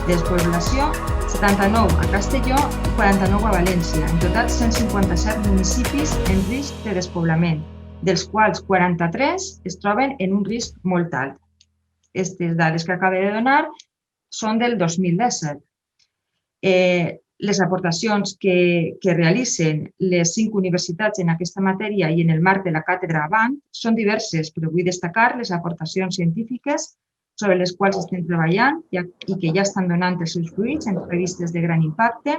despoblació, 79 a Castelló i 49 a València. En total, 157 municipis en risc de despoblament, dels quals 43 es troben en un risc molt alt. Aquestes dades que acabo de donar són del 2017. Les aportacions que realitzen les 5 universitats en aquesta matèria i en el marc de la càtedra Avant són diverses, però vull destacar les aportacions científiques sobre les quals estem treballant i que ja estan donant els seus fruits en revistes de gran impacte,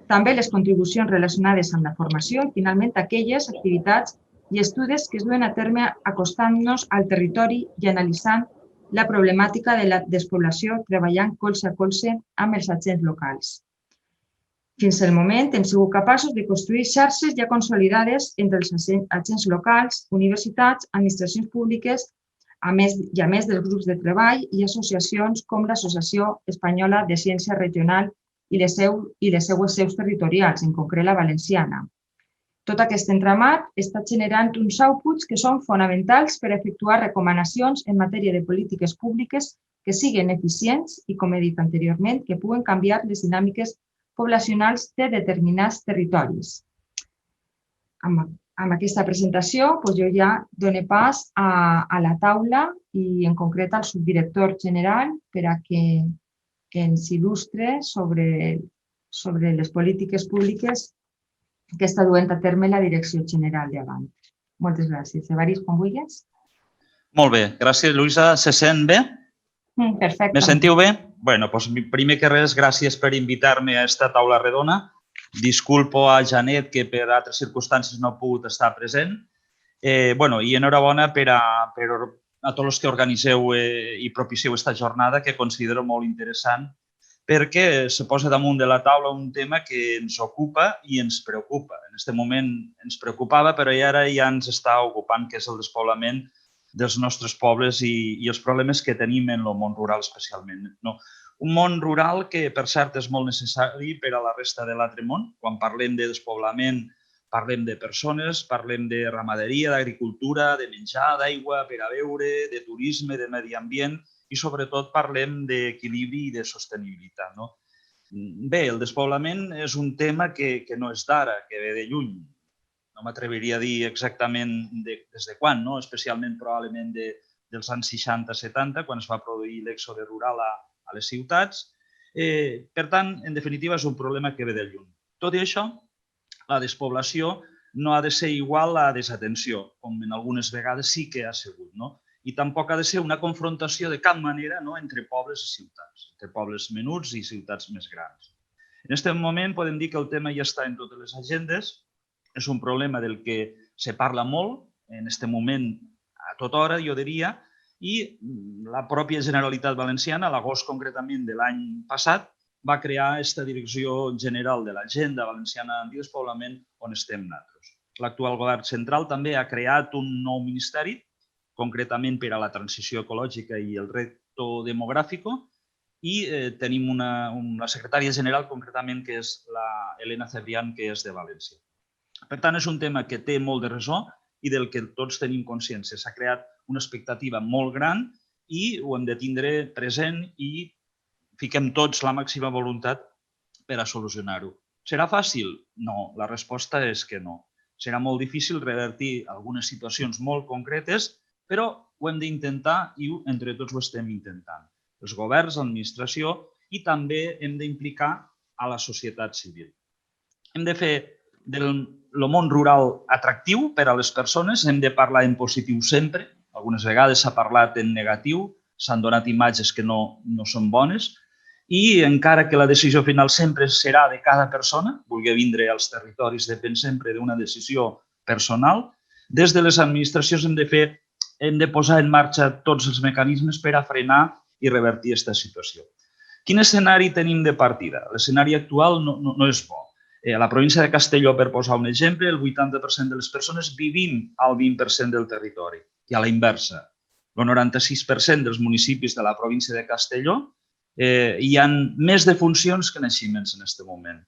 també les contribucions relacionades amb la formació i, finalment, aquelles activitats i estudis que es duen a terme acostant-nos al territori i analitzant la problemàtica de la despoblació treballant colze a colze amb els agents locals. Fins al moment hem sigut capaços de construir xarxes ja consolidades entre els agents locals, universitats, administracions públiques, a més dels grups de treball i associacions com l'Associació Espanyola de Ciència Regional i les seues seus territorials, en concret la valenciana. Tot aquest entramat està generant uns outputs que són fonamentals per efectuar recomanacions en matèria de polítiques públiques que siguin eficients i, com he dit anteriorment, que puguen canviar les dinàmiques poblacionals de determinats territoris. Amb aquesta presentació jo ja dono pas a la taula i en concret al subdirector general per a que ens il·lustre sobre les polítiques públiques que està duent a terme la Direcció General d'Avant. Moltes gràcies. Evarist, quan vulguis. Molt bé. Gràcies, Lluïsa. Se sent bé? Perfecte. Me sentiu bé? Bé, doncs primer que res, gràcies per invitar-me a aquesta taula redona. Disculpo a Janet, que per altres circumstàncies no ha pogut estar present. I enhorabona a tots els que organiseu i propicieu aquesta jornada, que considero molt interessant, perquè se posa damunt de la taula un tema que ens ocupa i ens preocupa. En aquest moment ens preocupava, però ara ja ens està ocupant, que és el despoblament dels nostres pobles i els problemes que tenim en el món rural especialment. Un món rural que, per cert, és molt necessari per a la resta de l'altre món. Quan parlem de despoblament, parlem de persones, parlem de ramaderia, d'agricultura, de menjar, d'aigua per a beure, de turisme, de medi ambient i, sobretot, parlem d'equilibri i de sostenibilitat. Bé, el despoblament és un tema que no és d'ara, que ve de lluny. No m'atreviria a dir exactament des de quan, especialment probablement dels anys 60-70, quan es va produir l'èxode rural a les ciutats. Per tant, en definitiva, és un problema que ve de lluny. Tot i això, la despoblació no ha de ser igual a desatenció, com en algunes vegades sí que ha sigut. I tampoc ha de ser una confrontació de cap manera entre pobles i ciutats, entre pobles menuts i ciutats més grans. En aquest moment podem dir que el tema ja està en totes les agendes. És un problema del que se parla molt, en aquest moment a tota hora, jo diria, i la pròpia Generalitat Valenciana, a l'agost concretament de l'any passat, va crear aquesta Direcció General de l'Agenda Valenciana Antidespoblament on estem nosaltres. L'actual govern central també ha creat un nou ministeri, concretament per a la transició ecològica i el repto demogràfic, i tenim la secretària general, concretament, que és la Elena Cebrián, que és de València. Per tant, és un tema que té molt de ressò i del que tots tenim consciència. S'ha creat una expectativa molt gran i ho hem de tindre present i fiquem tots la màxima voluntat per a solucionar-ho. Serà fàcil? No, la resposta és que no. Serà molt difícil revertir algunes situacions molt concretes, però ho hem d'intentar i entre tots ho estem intentant. Els governs, l'administració i també hem d'implicar a la societat civil. Hem de fer del món rural atractiu per a les persones, hem de parlar en positiu sempre. Algunes vegades s'ha parlat en negatiu, s'han donat imatges que no són bones i encara que la decisió final sempre serà de cada persona, vulgui vindre als territoris depèn sempre d'una decisió personal, des de les administracions hem de posar en marxa tots els mecanismes per a frenar i revertir aquesta situació. Quin escenari tenim de partida? L'escenari actual no és bo. A la província de Castelló, per posar un exemple, el 80% de les persones vivim al 20% del territori. I a la inversa, el 96% dels municipis de la província de Castelló hi ha més defuncions que naixements en aquest moment.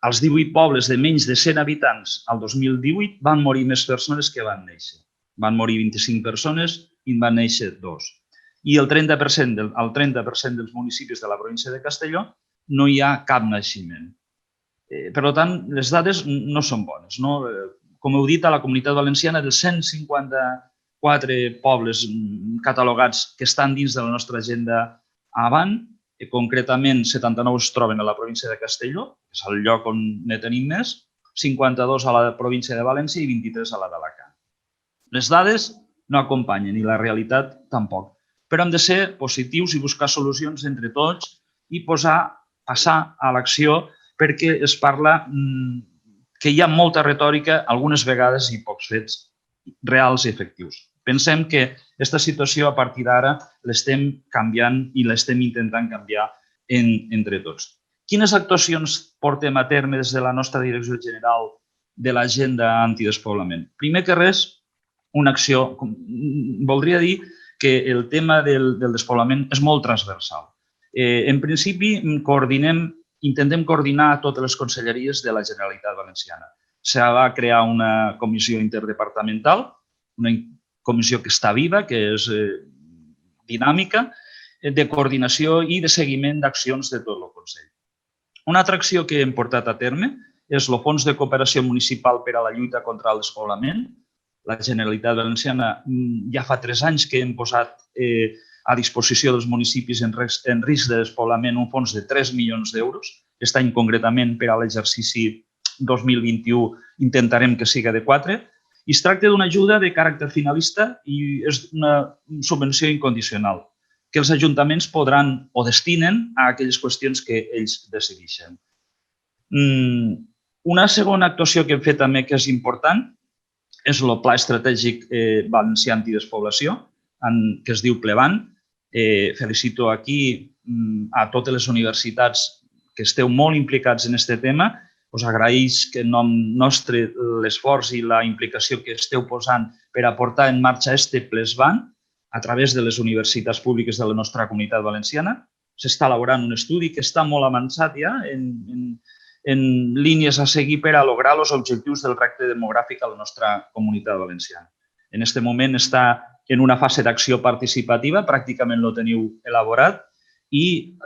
Als 18 pobles de menys de 100 habitants al 2018 van morir més persones que van néixer. Van morir 25 persones i en van néixer 2. i el 30% dels municipis de la província de Castelló no hi ha cap naixement. Per tant, les dades no són bones. Com heu dit, a la Comunitat Valenciana, dels 154 pobles catalogats que estan dins de la nostra agenda avant, concretament 79 es troben a la província de Castelló, que és el lloc on ne tenim més, 52 a la província de València i 23 a la d'Alacant. Les dades no acompanyen i la realitat tampoc, però hem de ser positius i buscar solucions entre tots i passar a l'acció perquè es parla que hi ha molta retòrica, algunes vegades i pocs fets reals i efectius. Pensem que aquesta situació a partir d'ara l'estem canviant i l'estem intentant canviar entre tots. Quines actuacions portem a terme des de la nostra Direcció General de l'Agenda Antidespoblament? Primer que res, una acció. Voldria dir que el tema del despoblament és molt transversal. En principi, intentem coordinar totes les conselleries de la Generalitat Valenciana. Se va crear una comissió interdepartamental, una comissió que està viva, que és dinàmica, de coordinació i de seguiment d'accions de tot el Consell. Una altra acció que hem portat a terme és el Fons de Cooperació Municipal per a la lluita contra el despoblament. La Generalitat Valenciana ja fa 3 anys que hem posat a disposició dels municipis en risc de despoblament un fons de 3 milions d'euros. Aquest any, concretament, per a l'exercici 2021, intentarem que sigui de 4. I es tracta d'una ajuda de caràcter finalista i és una subvenció incondicional que els ajuntaments podran o destinen a aquelles qüestions que ells decideixen. Una segona actuació que hem fet també que és important és el Pla Estratègic Valencià Antidespoblació, que es diu PLEVAN. Felicito aquí a totes les universitats que esteu molt implicats en aquest tema. Us agraïs que en nom nostre l'esforç i la implicació que esteu posant per a portar en marxa este PLEVAN a través de les universitats públiques de la nostra Comunitat Valenciana. S'està elaborant un estudi que està molt avançat ja en línies a seguir per a lograr els objectius del repte demogràfic a la nostra Comunitat Valenciana. En aquest moment està en una fase d'acció participativa, pràcticament lo teniu elaborat i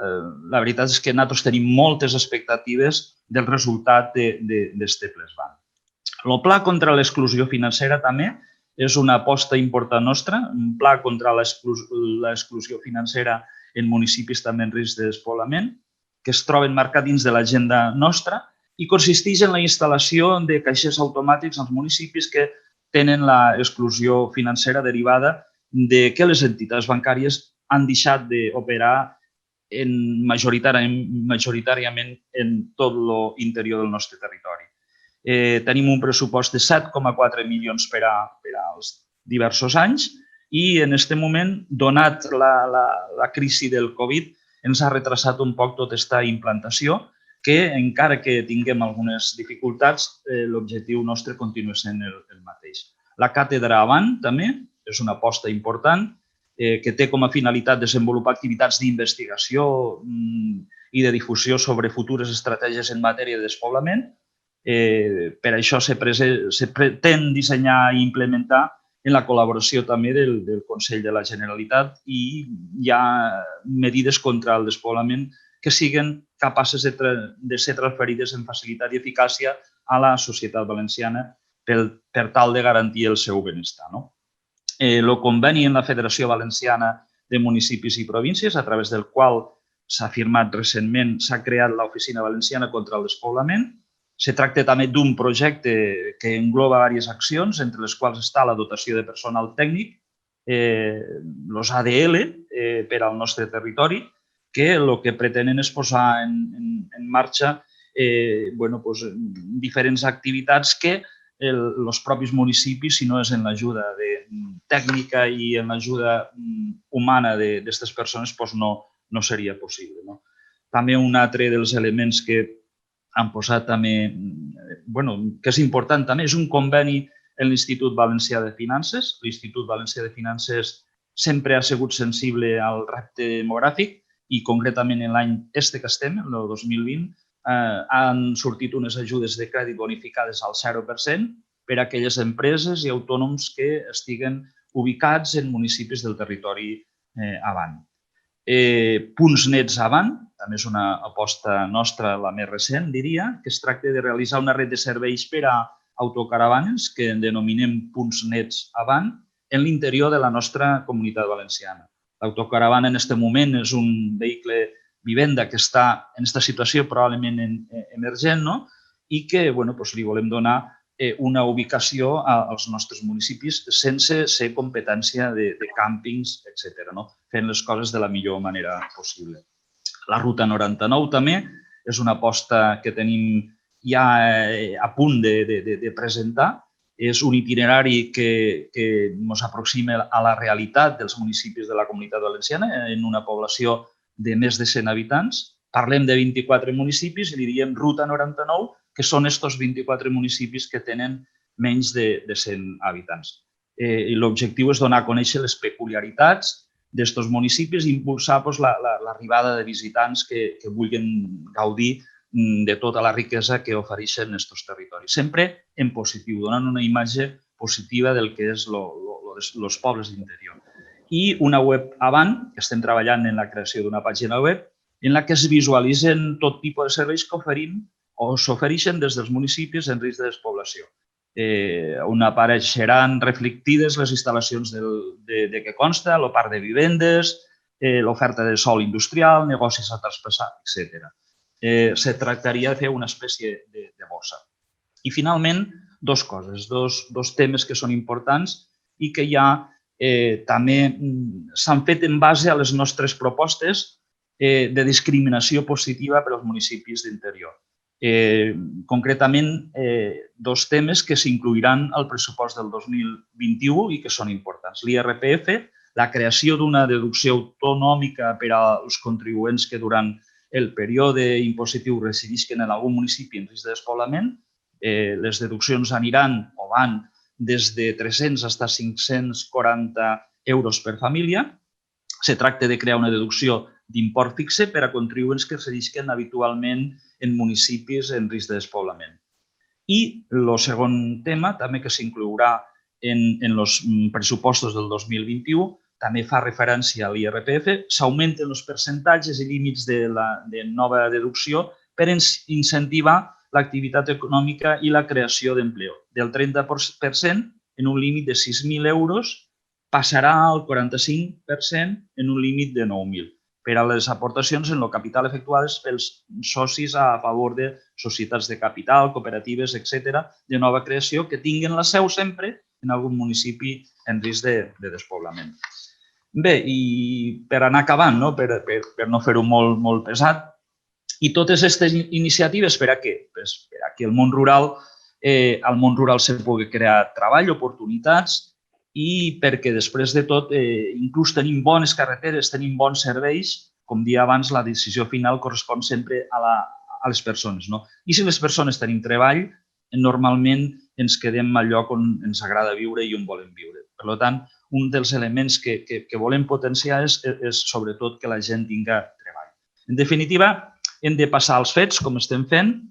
la veritat és que nosaltres tenim moltes expectatives del resultat d'aquest PLEVAN. El Pla contra l'exclusió financera també és una aposta important nostra, un pla contra l'exclusió financera en municipis també en risc de despoblament, que es troba enmarcat dins de l'agenda nostra i consisteix en la instal·lació de caixers automàtics als municipis que tenen l'exclusió financera derivada de que les entitats bancàries han deixat d'operar majoritàriament en tot l'interior del nostre territori. Tenim un pressupost de 7,4 milions per als diversos anys i en aquest moment, donat la crisi del Covid, ens ha retrasat un poc tota aquesta implantació que, encara que tinguem algunes dificultats, l'objectiu nostre continua sent el mateix. La càtedra Avant també és una aposta important que té com a finalitat desenvolupar activitats d'investigació i de difusió sobre futures estratègies en matèria de despoblament. Per això se pretén dissenyar i implementar en la col·laboració també del Consell de la Generalitat i hi ha mesures contra el despoblament que siguin capaces de ser transferides amb facilitat i eficàcia a la societat valenciana per tal de garantir el seu benestar. El conveni en la Federació Valenciana de Municipis i Províncies, a través del qual s'ha firmat recentment, s'ha creat l'Oficina Valenciana contra el Despoblament. Se tracta també d'un projecte que engloba diverses accions, entre les quals està la dotació de personal tècnic, els ADL per al nostre territori, que el que pretenen és posar en marxa diferents activitats que els propis municipis, si no és en l'ajuda tècnica i en l'ajuda humana d'aquestes persones, no seria possible. També un altre dels elements que han posat també, que és important també, és un conveni en l'Institut Valencià de Finances. L'Institut Valencià de Finances sempre ha sigut sensible al repte demogràfic i concretament en l'any que estem, el 2020, han sortit unes ajudes de crèdit bonificades al 0% per a aquelles empreses i autònoms que estiguen ubicats en municipis del territori avant. Punts nets avant, també és una aposta nostra, la més recent, diria, que es tracta de realitzar una red de serveis per a autocaravanes, que en denominem punts nets avant, en l'interior de la nostra comunitat valenciana. L'autocaravana en aquest moment és un vehicle vivenda que està en aquesta situació probablement emergent, no? I que li volem donar una ubicació als nostres municipis sense ser competència de càmpings, etc., fent les coses de la millor manera possible. La Ruta 99 també és una aposta que tenim ja a punt de presentar. És un itinerari que ens aproxima a la realitat dels municipis de la Comunitat Valenciana en una població de més de 100 habitants. Parlem de 24 municipis i li diem Ruta 99, que són aquests 24 municipis que tenen menys de 100 habitants. L'objectiu és donar a conèixer les peculiaritats d'aquests municipis i impulsar l'arribada de visitants que vulguin gaudir de tota la riquesa que ofereixen aquests territoris. Sempre en positiu, donant una imatge positiva del que és els pobles d'interior. I una web avant, que estem treballant en la creació d'una pàgina web, en la que es visualitzen tot tipus de serveis que oferim o s'ofereixen des dels municipis en risc de despoblació, on apareixeran reflectides les instal·lacions de què consta, el parc de vivendes, l'oferta de sòl industrial, negocis a traspassar, etc. Se tractaria de fer una espècie de bossa. I, finalment, dues coses, dos temes que són importants i que ja també s'han fet en base a les nostres propostes de discriminació positiva per als municipis d'interior. Concretament, dos temes que s'incluiran al pressupost del 2021 i que són importants. L'IRPF, la creació d'una deducció autonòmica per als contribuents que durant el període impositiu residisquen en algun municipi en risc de despoblament. Les deduccions aniran o van des de 300 fins a 540 euros per família. Se tracta de crear una deducció d'import fixe per a contribuents que residisquen habitualment en municipis en risc de despoblament. I el segon tema, també que s'inclourà en els pressupostos del 2021, també fa referència a l'IRPF, s'augmenten els percentatges i límits de nova deducció per incentivar l'activitat econòmica i la creació d'empleo. Del 30% en un límit de 6.000 euros passarà al 45% en un límit de 9.000 per a les aportacions en el capital efectuades pels socis a favor de societats de capital, cooperatives, etc., de nova creació que tinguin la seu sempre en algun municipi en risc de despoblament. Bé, i per anar acabant, per no fer-ho molt pesat, i totes aquestes iniciatives per a què? Per a que al món rural se pugui crear treball, oportunitats i perquè després de tot inclús tenim bones carreteres, tenim bons serveis, com dia abans, la decisió final correspon sempre a les persones. I si les persones tenim treball, normalment ens quedem al lloc on ens agrada viure i on volem viure. Per tant, un dels elements que volem potenciar és sobretot que la gent tingui treball. En definitiva, hem de passar als fets, com estem fent.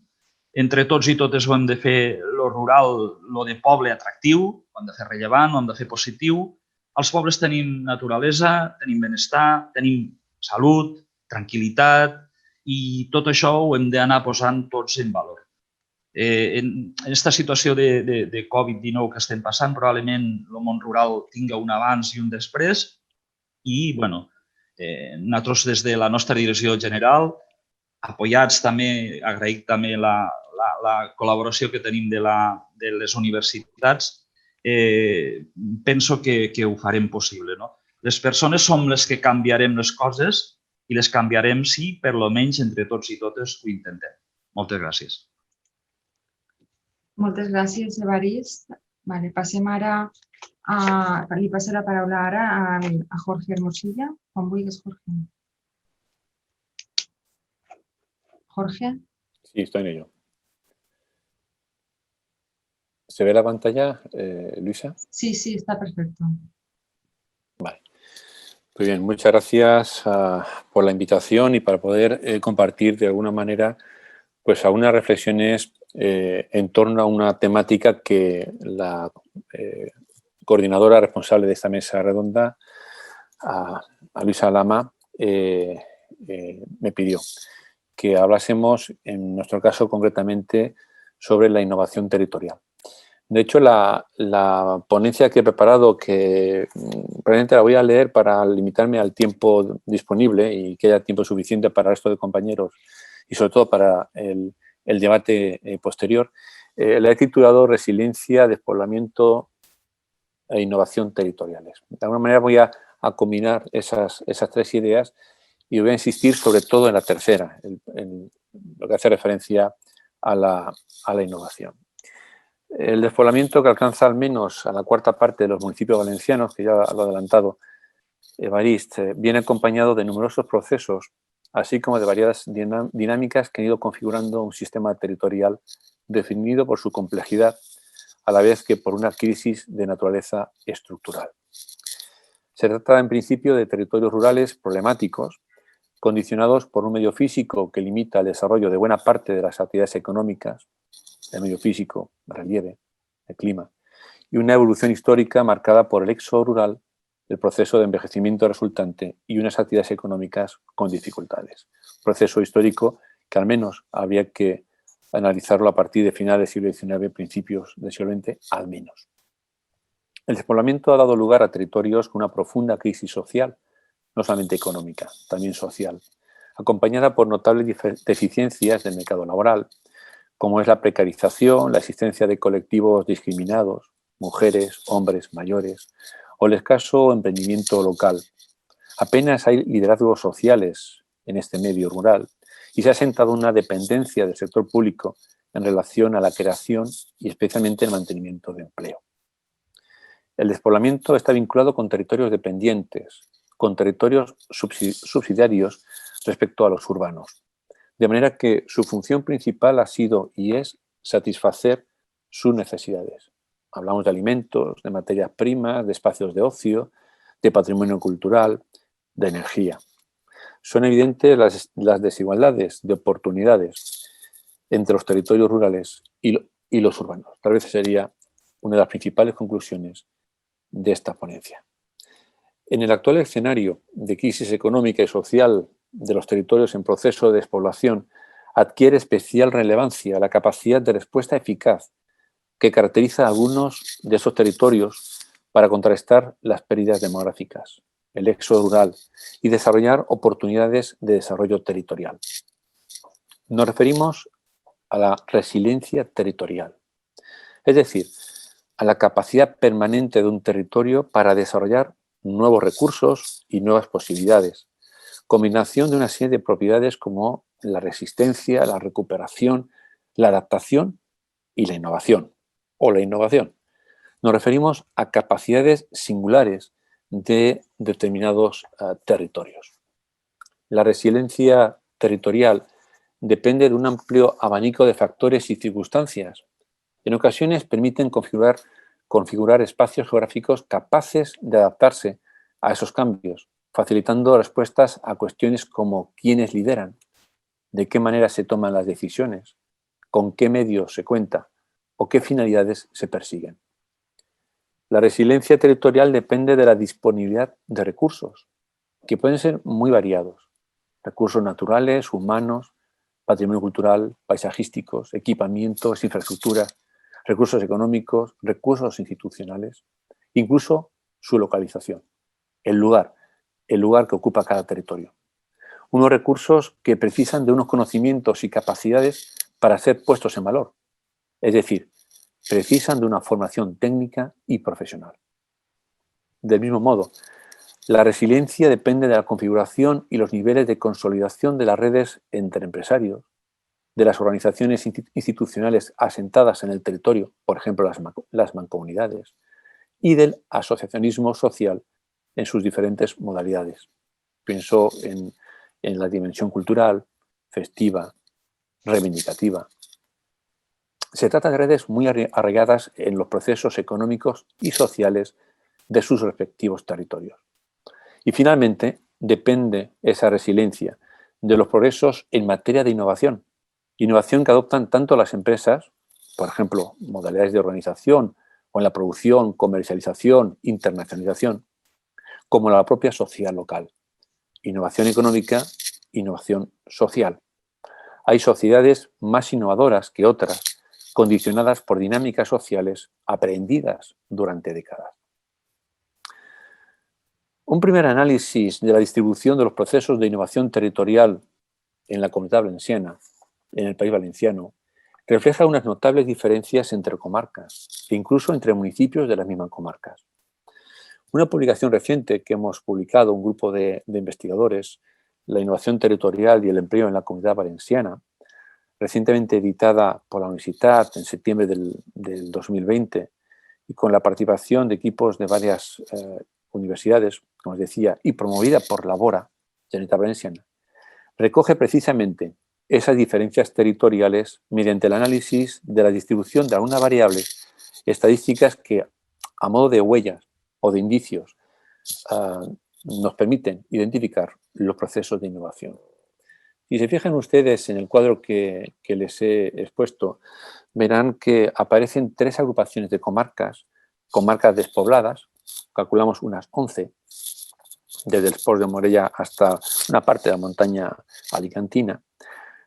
Entre tots i totes ho hem de fer el rural, el de poble atractiu, ho hem de fer rellevant, ho hem de fer positiu. Als pobles tenim naturalesa, tenim benestar, tenim salut, tranquil·litat i tot això ho hem d'anar posant tots en valor. En aquesta situació de Covid-19 que estem passant, probablement el món rural tingui un abans i un després i nosaltres des de la nostra direcció general, apoyats també, agraït també la col·laboració que tenim de les universitats, penso que ho farem possible. Les persones som les que canviarem les coses i les canviarem si, per almenys, entre tots i totes ho intentem. Moltes gràcies. Moltes gràcies, Evarist. Passem ara li passo la paraula ara a Jorge Hermosilla. Quan vulguis, Jorge. Jorge. Sí, estoy en ello. ¿Se ve la pantalla, Luisa? Sí, está perfecto. Vale. Muy bien, muchas gracias por la invitación y para poder compartir de alguna manera algunas reflexiones en torno a una temática que la coordinadora responsable de esta mesa redonda a Luisa Lama me pidió que hablásemos, en nuestro caso concretamente, sobre la innovación territorial. De hecho, la ponencia que he preparado, que probablemente la voy a leer para limitarme al tiempo disponible y que haya tiempo suficiente para el resto de compañeros y sobre todo para el debate posterior, la he titulado Resiliencia, Despoblamiento e Innovación Territoriales. De alguna manera voy a combinar esas tres ideas y voy a insistir sobre todo en la tercera, en lo que hace referencia a la innovación. El despoblamiento, que alcanza al menos a la cuarta parte de los municipios valencianos, que ya lo ha adelantado Évariste, viene acompañado de numerosos procesos, así como de variadas dinámicas que han ido configurando un sistema territorial definido por su complejidad, a la vez que por una crisis de naturaleza estructural. Se trata, en principio, de territorios rurales problemáticos, condicionados por un medio físico que limita el desarrollo de buena parte de las actividades económicas, el medio físico, el relieve, el clima, y una evolución histórica marcada por el éxodo rural, el proceso de envejecimiento resultante y unas actividades económicas con dificultades. Proceso histórico que al menos habría que analizarlo a partir de finales del siglo XIX, principios del siglo XX, al menos. El despoblamiento ha dado lugar a territorios con una profunda crisis social, no solamente económica, también social, acompañada por notables deficiencias del mercado laboral, como es la precarización, la existencia de colectivos discriminados, mujeres, hombres, mayores, o el escaso emprendimiento local. Apenas hay liderazgos sociales en este medio rural y se ha asentado una dependencia del sector público en relación a la creación y especialmente el mantenimiento de empleo. El despoblamiento está vinculado con territorios dependientes, con territorios subsidiarios respecto a los urbanos. De manera que su función principal ha sido y es satisfacer sus necesidades. Hablamos de alimentos, de materias primas, de espacios de ocio, de patrimonio cultural, de energía. Son evidentes las desigualdades de oportunidades entre los territorios rurales y los urbanos. Tal vez sería una de las principales conclusiones de esta ponencia. En el actual escenario de crisis económica y social de los territorios en proceso de despoblación, adquiere especial relevancia la capacidad de respuesta eficaz que caracteriza a algunos de esos territorios para contrarrestar las pérdidas demográficas, el éxodo rural y desarrollar oportunidades de desarrollo territorial. Nos referimos a la resiliencia territorial, es decir, a la capacidad permanente de un territorio para desarrollar nuevos recursos y nuevas posibilidades, combinación de una serie de propiedades como la resistencia, la recuperación, la adaptación y la innovación, o la innovación. Nos referimos a capacidades singulares de determinados territorios. La resiliencia territorial depende de un amplio abanico de factores y circunstancias. En ocasiones permiten configurar espacios geográficos capaces de adaptarse a esos cambios, facilitando respuestas a cuestiones como quiénes lideran, de qué manera se toman las decisiones, con qué medios se cuenta o qué finalidades se persiguen. La resiliencia territorial depende de la disponibilidad de recursos, que pueden ser muy variados. Recursos naturales, humanos, patrimonio cultural, paisajísticos, equipamientos, infraestructuras, recursos económicos, recursos institucionales, incluso su localización, el lugar que ocupa cada territorio. Unos recursos que precisan de unos conocimientos y capacidades para ser puestos en valor, es decir, precisan de una formación técnica y profesional. Del mismo modo, la resiliencia depende de la configuración y los niveles de consolidación de las redes entre empresarios, de las organizaciones institucionales asentadas en el territorio, por ejemplo las mancomunidades, y del asociacionismo social en sus diferentes modalidades. Pienso en la dimensión cultural, festiva, reivindicativa. Se trata de redes muy arraigadas en los procesos económicos y sociales de sus respectivos territorios. Y finalmente, depende esa resiliencia de los progresos en materia de innovación que adoptan tanto las empresas, por ejemplo, modalidades de organización o en la producción, comercialización, internacionalización, como la propia sociedad local. Innovación económica, innovación social. Hay sociedades más innovadoras que otras, condicionadas por dinámicas sociales aprendidas durante décadas. Un primer análisis de la distribución de los procesos de innovación territorial en la Comunidad Valenciana, en el País Valenciano, refleja unas notables diferencias entre comarcas e incluso entre municipios de las mismas comarcas. Una publicación reciente que hemos publicado un grupo de investigadores, La innovación territorial y el empleo en la Comunidad Valenciana, recientemente editada por la Universitat en septiembre del 2020 y con la participación de equipos de varias universidades, como os decía, y promovida por Labora, Generalitat Valenciana, recoge precisamente esas diferencias territoriales mediante el análisis de la distribución de algunas variables estadísticas que, a modo de huellas o de indicios, nos permiten identificar los procesos de innovación. Si se fijan ustedes en el cuadro que les he expuesto, verán que aparecen 3 agrupaciones de comarcas despobladas, calculamos unas 11, desde el Port de Morella hasta una parte de la montaña alicantina,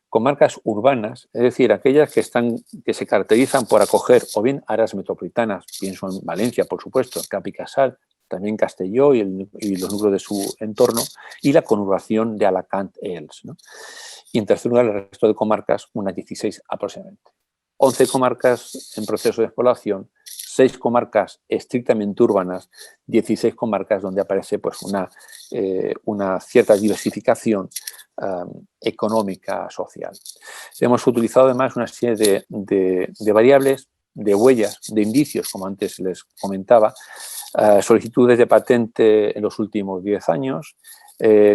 comarcas urbanas, es decir, aquellas que se caracterizan por acoger o bien áreas metropolitanas, pienso en Valencia, por supuesto, Cap y Casal, también Castelló y los núcleos de su entorno, y la conurbación de Alacant-Els, ¿no? Y en tercer lugar, el resto de comarcas, unas 16 aproximadamente. 11 comarcas en proceso de despoblación, 6 comarcas estrictamente urbanas, 16 comarcas donde aparece pues, una cierta diversificación económica, social. Hemos utilizado además una serie de variables, de huellas, de indicios, como antes les comentaba, solicitudes de patente en los últimos 10 años,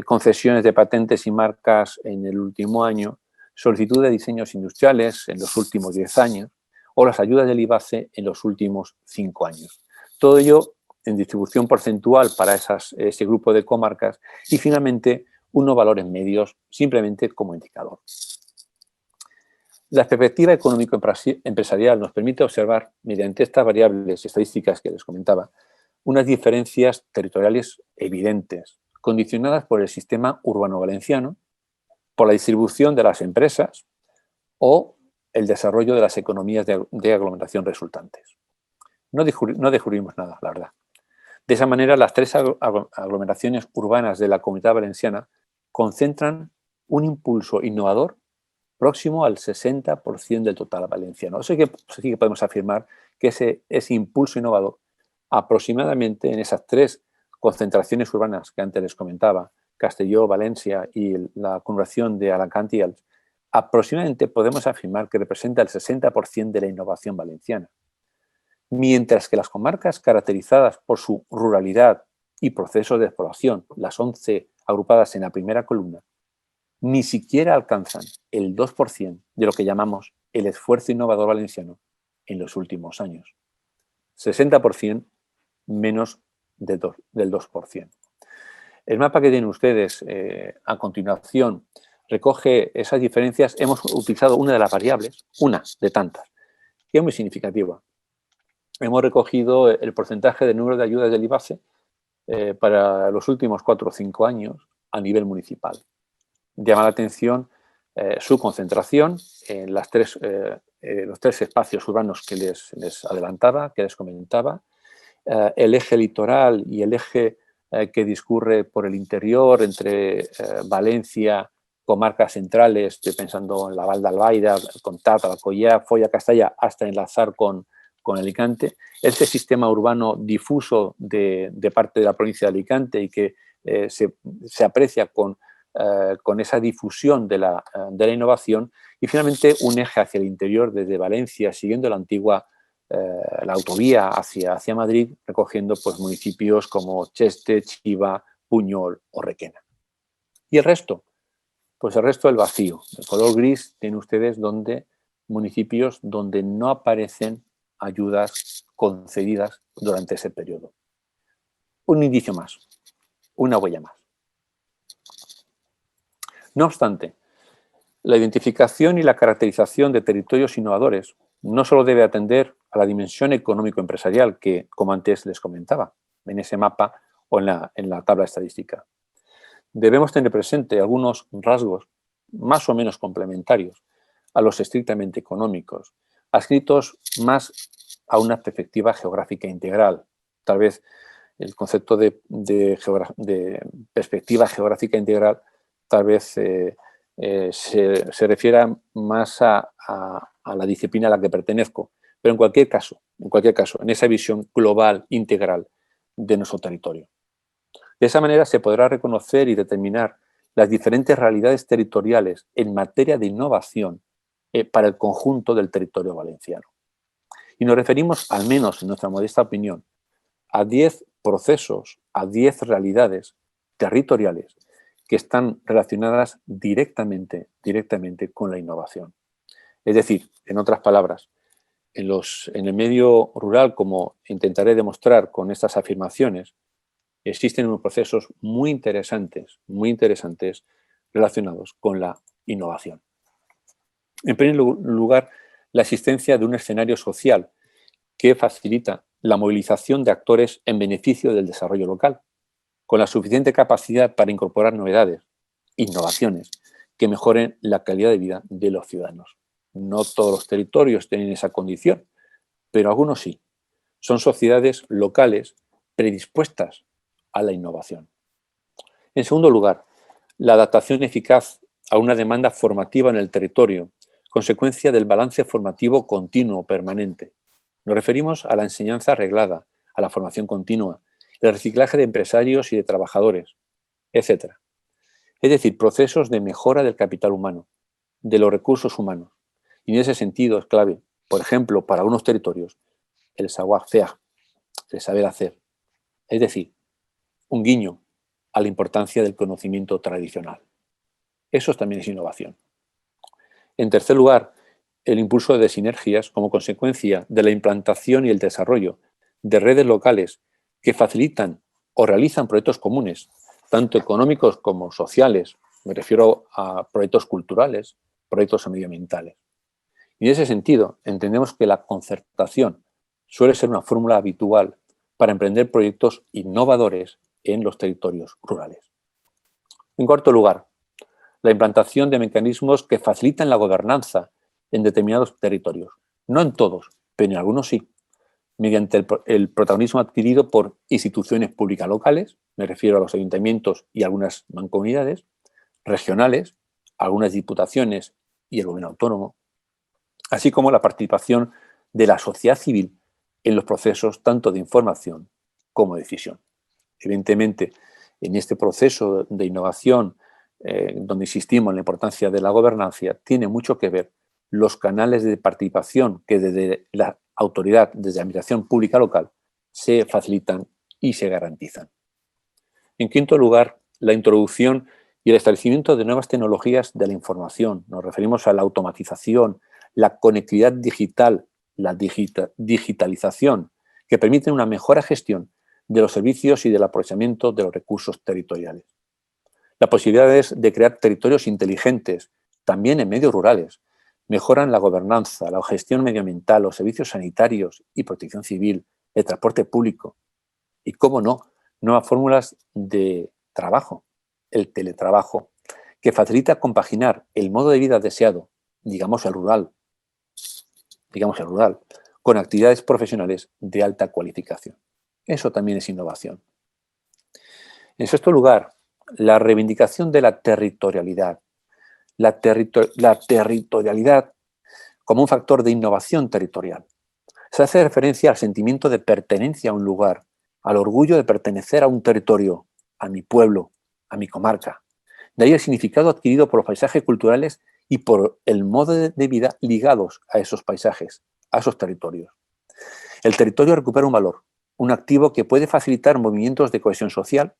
concesiones de patentes y marcas en el último año, solicitud de diseños industriales en los últimos 10 años o las ayudas del IBACE en los últimos 5 años. Todo ello en distribución porcentual para ese grupo de comarcas y finalmente unos valores medios simplemente como indicador. La perspectiva económico-empresarial nos permite observar, mediante estas variables estadísticas que les comentaba, unas diferencias territoriales evidentes, condicionadas por el sistema urbano valenciano, por la distribución de las empresas o el desarrollo de las economías de aglomeración resultantes. No descubrimos nada, la verdad. De esa manera, las 3 aglomeraciones urbanas de la Comunidad Valenciana concentran un impulso innovador próximo al 60% del total valenciano. Eso sí que podemos afirmar que ese impulso innovador, aproximadamente en esas 3 concentraciones urbanas que antes les comentaba, Castelló, Valencia y la conurbación de Alacant y Els, aproximadamente podemos afirmar que representa el 60% de la innovación valenciana. Mientras que las comarcas caracterizadas por su ruralidad y procesos de despoblación, las 11 agrupadas en la primera columna, ni siquiera alcanzan el 2% de lo que llamamos el esfuerzo innovador valenciano en los últimos años. 60% menos del 2%. El mapa que tienen ustedes a continuación recoge esas diferencias. Hemos utilizado una de las variables, una de tantas, que es muy significativa. Hemos recogido el porcentaje de número de ayudas del IBACE para los últimos 4 o 5 años a nivel municipal. Llama la atención su concentración en los 3 espacios urbanos que les adelantaba, que les comentaba, el eje litoral y el eje que discurre por el interior entre Valencia, comarcas centrales, estoy pensando en la Val d'Albaida, con Tata, Alcoyà, Foia, Castalla, hasta enlazar con Alicante. Este sistema urbano difuso de parte de la provincia de Alicante y que se aprecia con esa difusión de la innovación, y finalmente un eje hacia el interior desde Valencia, siguiendo la antigua la autovía hacia Madrid, recogiendo pues, municipios como Cheste, Chiva, Puñol o Requena. ¿Y el resto? Pues el resto del vacío. El color gris tienen ustedes municipios donde no aparecen ayudas concedidas durante ese periodo. Un indicio más, una huella más. No obstante, la identificación y la caracterización de territorios innovadores no solo debe atender a la dimensión económico-empresarial que, como antes les comentaba, en ese mapa o en la tabla estadística. Debemos tener presente algunos rasgos más o menos complementarios a los estrictamente económicos, adscritos más a una perspectiva geográfica integral. Tal vez el concepto de perspectiva geográfica integral tal vez se refiera más a la disciplina a la que pertenezco, pero en cualquier caso, en esa visión global, integral de nuestro territorio. De esa manera se podrá reconocer y determinar las diferentes realidades territoriales en materia de innovación para el conjunto del territorio valenciano. Y nos referimos, al menos en nuestra modesta opinión, a 10 procesos, a 10 realidades territoriales que están relacionadas directamente con la innovación. Es decir, en otras palabras, en el medio rural, como intentaré demostrar con estas afirmaciones, existen unos procesos muy interesantes relacionados con la innovación. En primer lugar, la existencia de un escenario social que facilita la movilización de actores en beneficio del desarrollo local, con la suficiente capacidad para incorporar novedades, innovaciones, que mejoren la calidad de vida de los ciudadanos. No todos los territorios tienen esa condición, pero algunos sí. Son sociedades locales predispuestas a la innovación. En segundo lugar, la adaptación eficaz a una demanda formativa en el territorio, consecuencia del balance formativo continuo permanente. Nos referimos a la enseñanza arreglada, a la formación continua, el reciclaje de empresarios y de trabajadores, etc. Es decir, procesos de mejora del capital humano, de los recursos humanos. Y en ese sentido es clave, por ejemplo, para unos territorios, el savoir-faire, el saber hacer. Es decir, un guiño a la importancia del conocimiento tradicional. Eso también es innovación. En tercer lugar, el impulso de sinergias como consecuencia de la implantación y el desarrollo de redes locales que facilitan o realizan proyectos comunes, tanto económicos como sociales. Me refiero a proyectos culturales, proyectos medioambientales. Y en ese sentido, entendemos que la concertación suele ser una fórmula habitual para emprender proyectos innovadores en los territorios rurales. En cuarto lugar, la implantación de mecanismos que facilitan la gobernanza en determinados territorios. No en todos, pero en algunos sí, mediante el protagonismo adquirido por instituciones públicas locales, me refiero a los ayuntamientos y algunas mancomunidades, regionales, algunas diputaciones y el gobierno autónomo, así como la participación de la sociedad civil en los procesos tanto de información como de decisión. Evidentemente, en este proceso de innovación, donde insistimos en la importancia de la gobernanza, tiene mucho que ver los canales de participación que desde la autoridad, desde la administración pública local, se facilitan y se garantizan. En quinto lugar, la introducción y el establecimiento de nuevas tecnologías de la información. Nos referimos a la automatización, la conectividad digital, la digitalización, que permiten una mejor gestión de los servicios y del aprovechamiento de los recursos territoriales. Las posibilidades de crear territorios inteligentes, también en medios rurales, mejoran la gobernanza, la gestión medioambiental, los servicios sanitarios y protección civil, el transporte público y, cómo no, nuevas fórmulas de trabajo, el teletrabajo, que facilita compaginar el modo de vida deseado, digamos el rural, con actividades profesionales de alta cualificación. Eso también es innovación. En sexto lugar, la reivindicación de la territorialidad. La territorialidad como un factor de innovación territorial. Se hace referencia al sentimiento de pertenencia a un lugar, al orgullo de pertenecer a un territorio, a mi pueblo, a mi comarca. De ahí el significado adquirido por los paisajes culturales y por el modo de vida ligados a esos paisajes, a esos territorios. El territorio recupera un valor, un activo que puede facilitar movimientos de cohesión social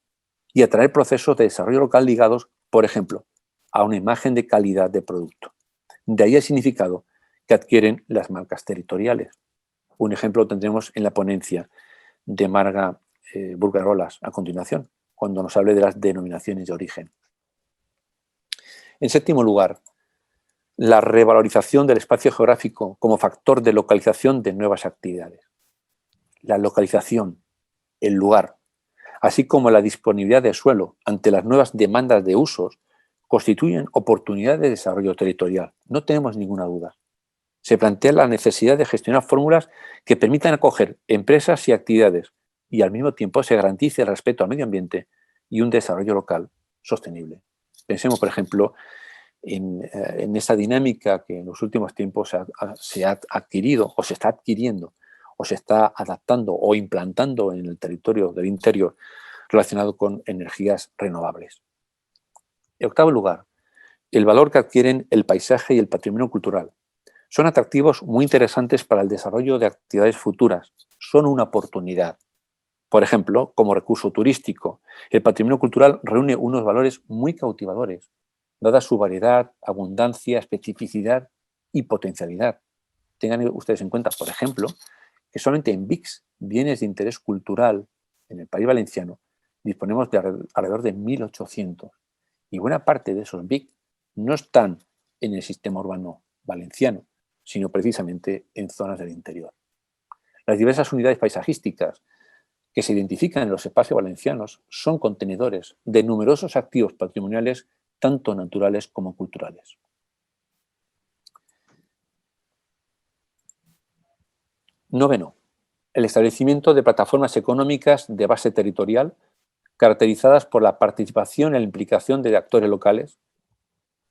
y atraer procesos de desarrollo local ligados, por ejemplo, a una imagen de calidad de producto. De ahí el significado que adquieren las marcas territoriales. Un ejemplo lo tendremos en la ponencia de Marga Burgarolas a continuación, cuando nos hable de las denominaciones de origen. En séptimo lugar, la revalorización del espacio geográfico como factor de localización de nuevas actividades. La localización, el lugar, así como la disponibilidad de suelo ante las nuevas demandas de usos, constituyen oportunidades de desarrollo territorial. No tenemos ninguna duda. Se plantea la necesidad de gestionar fórmulas que permitan acoger empresas y actividades y al mismo tiempo se garantice el respeto al medio ambiente y un desarrollo local sostenible. Pensemos, por ejemplo, en esa dinámica que en los últimos tiempos se ha adquirido o se está adquiriendo o se está adaptando o implantando en el territorio del interior relacionado con energías renovables. En octavo lugar, el valor que adquieren el paisaje y el patrimonio cultural. Son atractivos muy interesantes para el desarrollo de actividades futuras. Son una oportunidad. Por ejemplo, como recurso turístico, el patrimonio cultural reúne unos valores muy cautivadores, dada su variedad, abundancia, especificidad y potencialidad. Tengan ustedes en cuenta, por ejemplo, que solamente en BICs, bienes de interés cultural, en el País Valenciano, disponemos de alrededor de 1.800. Y buena parte de esos BIC no están en el sistema urbano valenciano, sino precisamente en zonas del interior. Las diversas unidades paisajísticas que se identifican en los espacios valencianos son contenedores de numerosos activos patrimoniales, tanto naturales como culturales. Noveno, el establecimiento de plataformas económicas de base territorial caracterizadas por la participación y la implicación de actores locales.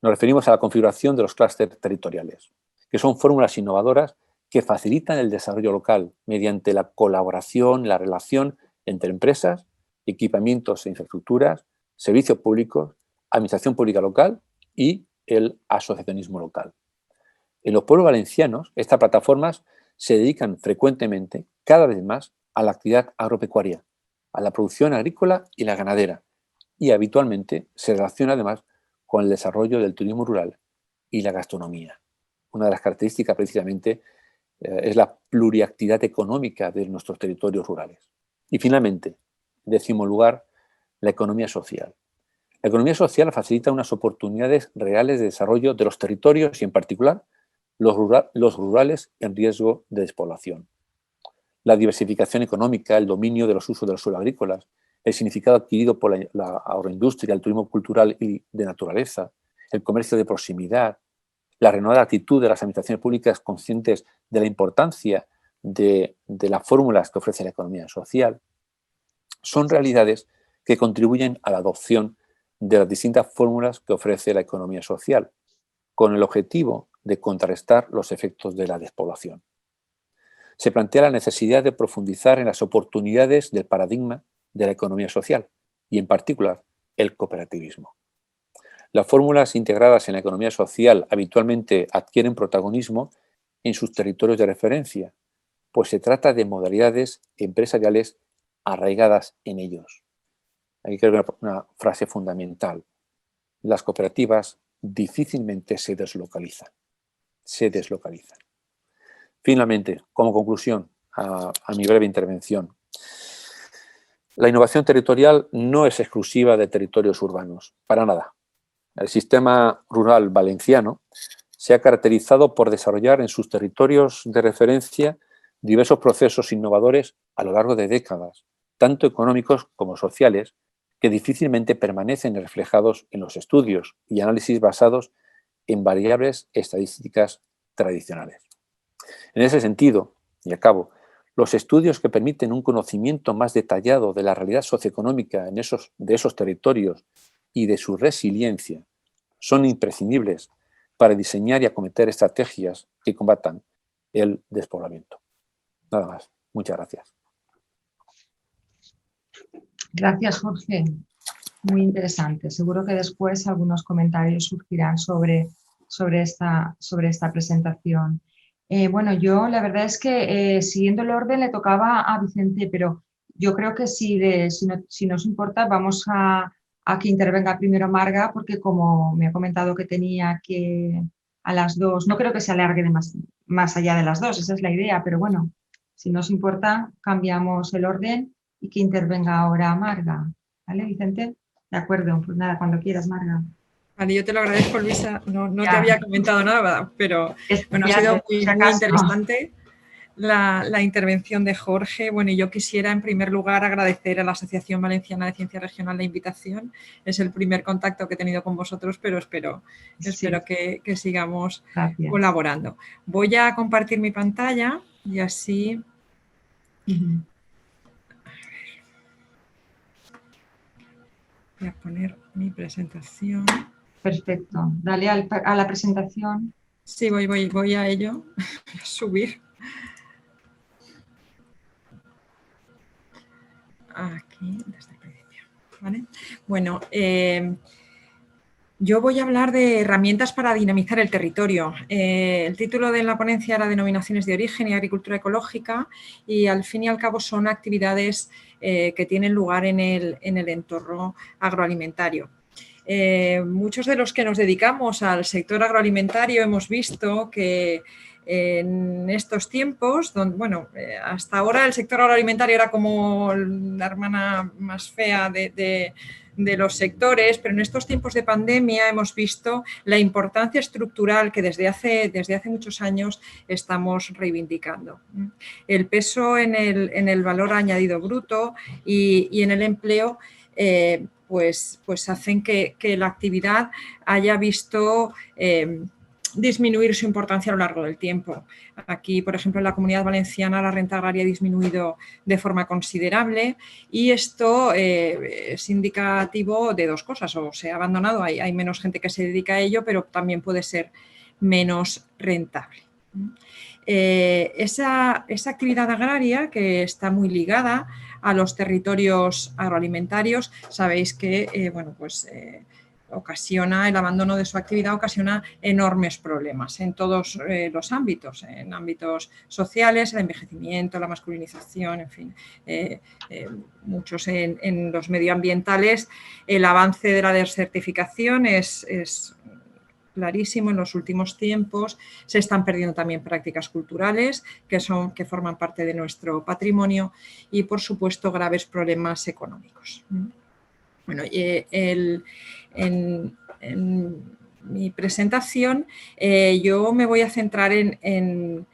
Nos referimos a la configuración de los clústeres territoriales, que son fórmulas innovadoras que facilitan el desarrollo local mediante la colaboración, la relación entre empresas, equipamientos e infraestructuras, servicios públicos, administración pública local y el asociacionismo local. En los pueblos valencianos, estas plataformas se dedican frecuentemente, cada vez más, a la actividad agropecuaria, a la producción agrícola y la ganadera, y habitualmente se relaciona además con el desarrollo del turismo rural y la gastronomía. Una de las características precisamente es la pluriactividad económica de nuestros territorios rurales. Y finalmente, en décimo lugar, la economía social. La economía social facilita unas oportunidades reales de desarrollo de los territorios y en particular los rurales en riesgo de despoblación. La diversificación económica, el dominio de los usos de los suelos agrícolas, el significado adquirido por la agroindustria, el turismo cultural y de naturaleza, el comercio de proximidad, la renovada actitud de las administraciones públicas conscientes de la importancia de las fórmulas que ofrece la economía social, son realidades que contribuyen a la adopción de las distintas fórmulas que ofrece la economía social, con el objetivo de contrarrestar los efectos de la despoblación. Se plantea la necesidad de profundizar en las oportunidades del paradigma de la economía social y, en particular, el cooperativismo. Las fórmulas integradas en la economía social habitualmente adquieren protagonismo en sus territorios de referencia, pues se trata de modalidades empresariales arraigadas en ellos. Aquí creo que una frase fundamental. Las cooperativas difícilmente se deslocalizan. Se deslocalizan. Finalmente, como conclusión a mi breve intervención, la innovación territorial no es exclusiva de territorios urbanos, para nada. El sistema rural valenciano se ha caracterizado por desarrollar en sus territorios de referencia diversos procesos innovadores a lo largo de décadas, tanto económicos como sociales, que difícilmente permanecen reflejados en los estudios y análisis basados en variables estadísticas tradicionales. En ese sentido, y acabo, los estudios que permiten un conocimiento más detallado de la realidad socioeconómica de esos territorios y de su resiliencia son imprescindibles para diseñar y acometer estrategias que combatan el despoblamiento. Nada más. Muchas gracias. Gracias, Jorge. Muy interesante. Seguro que después algunos comentarios surgirán sobre esta presentación. Bueno, yo la verdad es que siguiendo el orden le tocaba a Vicente, pero yo creo que si nos importa vamos a que intervenga primero Marga, porque como me ha comentado que tenía que a las 2, no creo que se alargue más allá de las 2, esa es la idea, pero bueno, si nos importa cambiamos el orden y que intervenga ahora Marga. ¿Vale, Vicente? De acuerdo, pues nada, cuando quieras, Marga. Vale, yo te lo agradezco, Luisa. No te había comentado nada, pero bueno, ha sido muy interesante. la intervención de Jorge. Bueno, y yo quisiera en primer lugar agradecer a la Asociación Valenciana de Ciencia Regional la invitación. Es el primer contacto que he tenido con vosotros, pero espero que sigamos colaborando. Voy a compartir mi pantalla y así... Voy a poner mi presentación. Perfecto. Dale a la presentación. Sí, voy a ello. Voy a subir. Aquí, desde el principio. ¿Vale? Bueno, yo voy a hablar de herramientas para dinamizar el territorio. El título de la ponencia era Denominaciones de origen y agricultura ecológica, y al fin y al cabo son actividades que tienen lugar en el entorno agroalimentario. Muchos de los que nos dedicamos al sector agroalimentario hemos visto que en estos tiempos, hasta ahora el sector agroalimentario era como la hermana más fea de los sectores, pero en estos tiempos de pandemia hemos visto la importancia estructural que desde hace muchos años estamos reivindicando. El peso en el valor añadido bruto y en el empleo pues hacen que la actividad haya visto disminuir su importancia a lo largo del tiempo. Aquí, por ejemplo, en la Comunidad Valenciana la renta agraria ha disminuido de forma considerable, y esto es indicativo de dos cosas: o se ha abandonado, hay menos gente que se dedica a ello, pero también puede ser menos rentable. Esa actividad agraria, que está muy ligada a los territorios agroalimentarios, sabéis que ocasiona, el abandono de su actividad ocasiona enormes problemas en todos los ámbitos, en ámbitos sociales, el envejecimiento, la masculinización, en fin, muchos en los medioambientales. El avance de la desertificación es clarísimo en los últimos tiempos. Se están perdiendo también prácticas culturales que forman parte de nuestro patrimonio, y, por supuesto, graves problemas económicos. Bueno, en mi presentación yo me voy a centrar en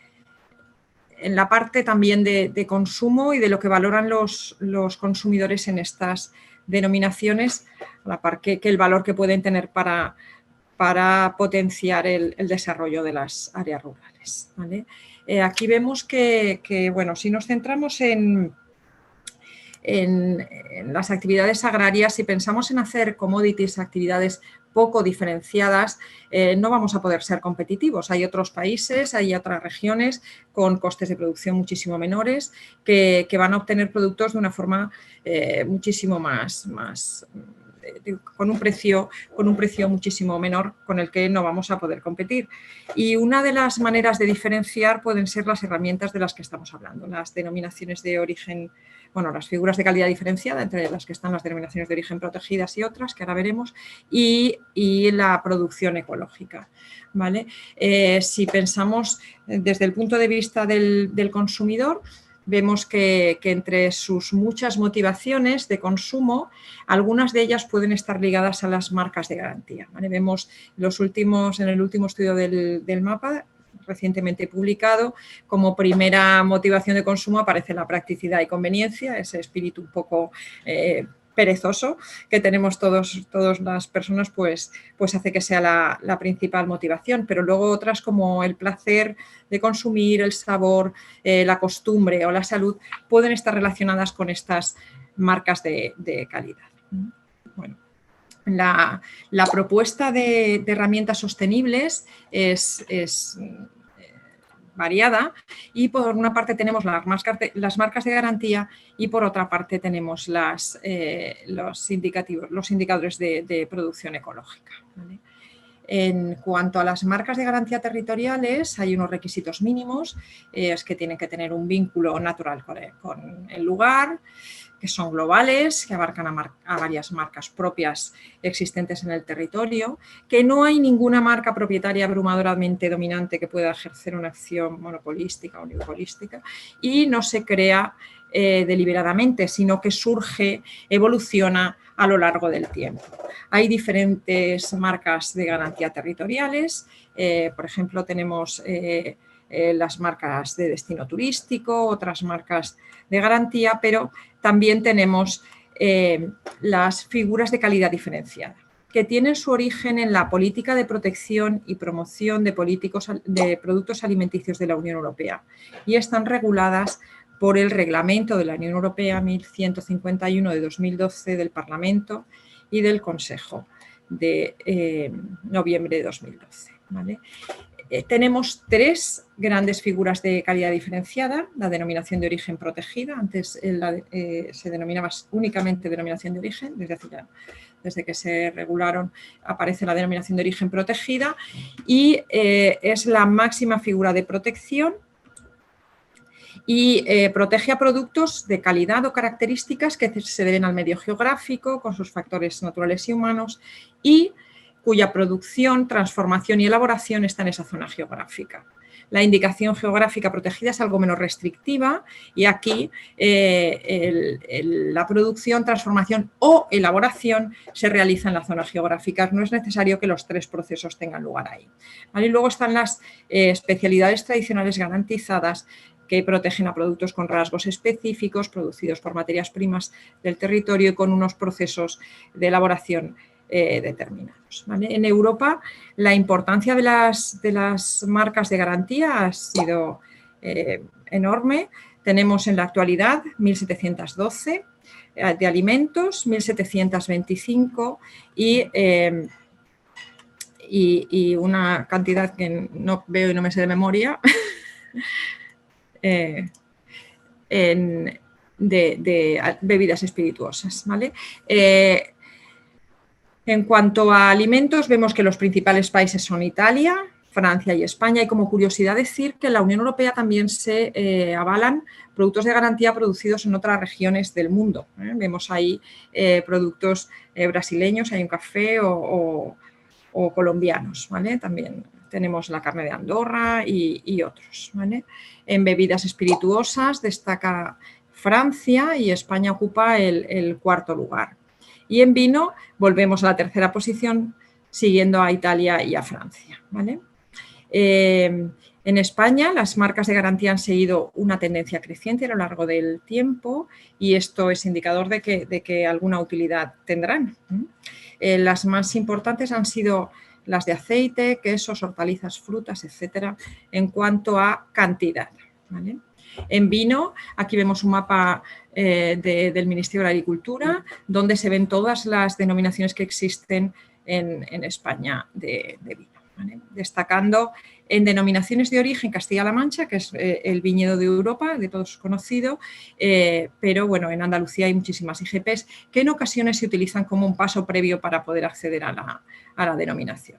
la parte también de consumo y de lo que valoran los consumidores en estas denominaciones, a la par que el valor que pueden tener para potenciar el desarrollo de las áreas rurales, ¿vale? Aquí vemos que, si nos centramos en las actividades agrarias, si pensamos en hacer commodities, actividades poco diferenciadas, no vamos a poder ser competitivos. Hay otros países, hay otras regiones con costes de producción muchísimo menores que van a obtener productos de una forma muchísimo más con un precio muchísimo menor, con el que no vamos a poder competir. Y una de las maneras de diferenciar pueden ser las herramientas de las que estamos hablando, las denominaciones de origen, las figuras de calidad diferenciada, entre las que están las denominaciones de origen protegidas y otras, que ahora veremos, y la producción ecológica, ¿vale? Si pensamos desde el punto de vista del consumidor, vemos que entre sus muchas motivaciones de consumo, algunas de ellas pueden estar ligadas a las marcas de garantía, ¿vale? Vemos en el último estudio del mapa, recientemente publicado, como primera motivación de consumo aparece la practicidad y conveniencia, ese espíritu un poco perezoso que tenemos todas las personas, pues hace que sea la principal motivación. Pero luego otras, como el placer de consumir, el sabor, la costumbre o la salud, pueden estar relacionadas con estas marcas de calidad. Bueno, la propuesta de herramientas sostenibles es variada, y por una parte tenemos las marcas de garantía, y por otra parte tenemos los indicadores de producción ecológica, ¿vale? En cuanto a las marcas de garantía territoriales, hay unos requisitos mínimos, es que tienen que tener un vínculo natural con el lugar, que son globales, que abarcan a varias marcas propias existentes en el territorio, que no hay ninguna marca propietaria abrumadoramente dominante que pueda ejercer una acción monopolística o oligopolística, y no se crea deliberadamente, sino que surge, evoluciona a lo largo del tiempo. Hay diferentes marcas de garantía territoriales, por ejemplo, tenemos las marcas de destino turístico, otras marcas de garantía, pero también tenemos las figuras de calidad diferenciada, que tienen su origen en la política de protección y promoción de productos alimenticios de la Unión Europea y están reguladas por el Reglamento de la Unión Europea 1151 de 2012 del Parlamento y del Consejo de noviembre de 2012. ¿Vale? Tenemos 3 grandes figuras de calidad diferenciada: la denominación de origen protegida, antes se denominaba únicamente denominación de origen, desde que se regularon aparece la denominación de origen protegida y es la máxima figura de protección y protege a productos de calidad o características que se deben al medio geográfico con sus factores naturales y humanos y cuya producción, transformación y elaboración está en esa zona geográfica. La indicación geográfica protegida es algo menos restrictiva y aquí la producción, transformación o elaboración se realiza en la zona geográfica. No es necesario que los 3 procesos tengan lugar ahí. ¿Vale? Y luego están las especialidades tradicionales garantizadas que protegen a productos con rasgos específicos producidos por materias primas del territorio y con unos procesos de elaboración determinados. ¿Vale? En Europa la importancia de las marcas de garantía ha sido enorme. Tenemos en la actualidad 1.712 de alimentos, 1.725 y una cantidad que no veo y no me sé de memoria de bebidas espirituosas. ¿Vale? En cuanto a alimentos, vemos que los principales países son Italia, Francia y España. Y como curiosidad decir que en la Unión Europea también se avalan productos de garantía producidos en otras regiones del mundo. Vemos ahí productos brasileños, hay un café o colombianos. ¿Vale? También tenemos la carne de Andorra y otros. ¿Vale? En bebidas espirituosas destaca Francia y España ocupa el 4º lugar. Y en vino volvemos a la 3ª posición, siguiendo a Italia y a Francia. ¿Vale? En España las marcas de garantía han seguido una tendencia creciente a lo largo del tiempo y esto es indicador de que alguna utilidad tendrán. Las más importantes han sido las de aceite, quesos, hortalizas, frutas, etcétera, en cuanto a cantidad. ¿Vale? En vino, aquí vemos un mapa del Ministerio de Agricultura, donde se ven todas las denominaciones que existen en España de vino. ¿Vale? Destacando en denominaciones de origen Castilla-La Mancha, que es el viñedo de Europa, de todos conocido, pero bueno, en Andalucía hay muchísimas IGPs que en ocasiones se utilizan como un paso previo para poder acceder a la denominación.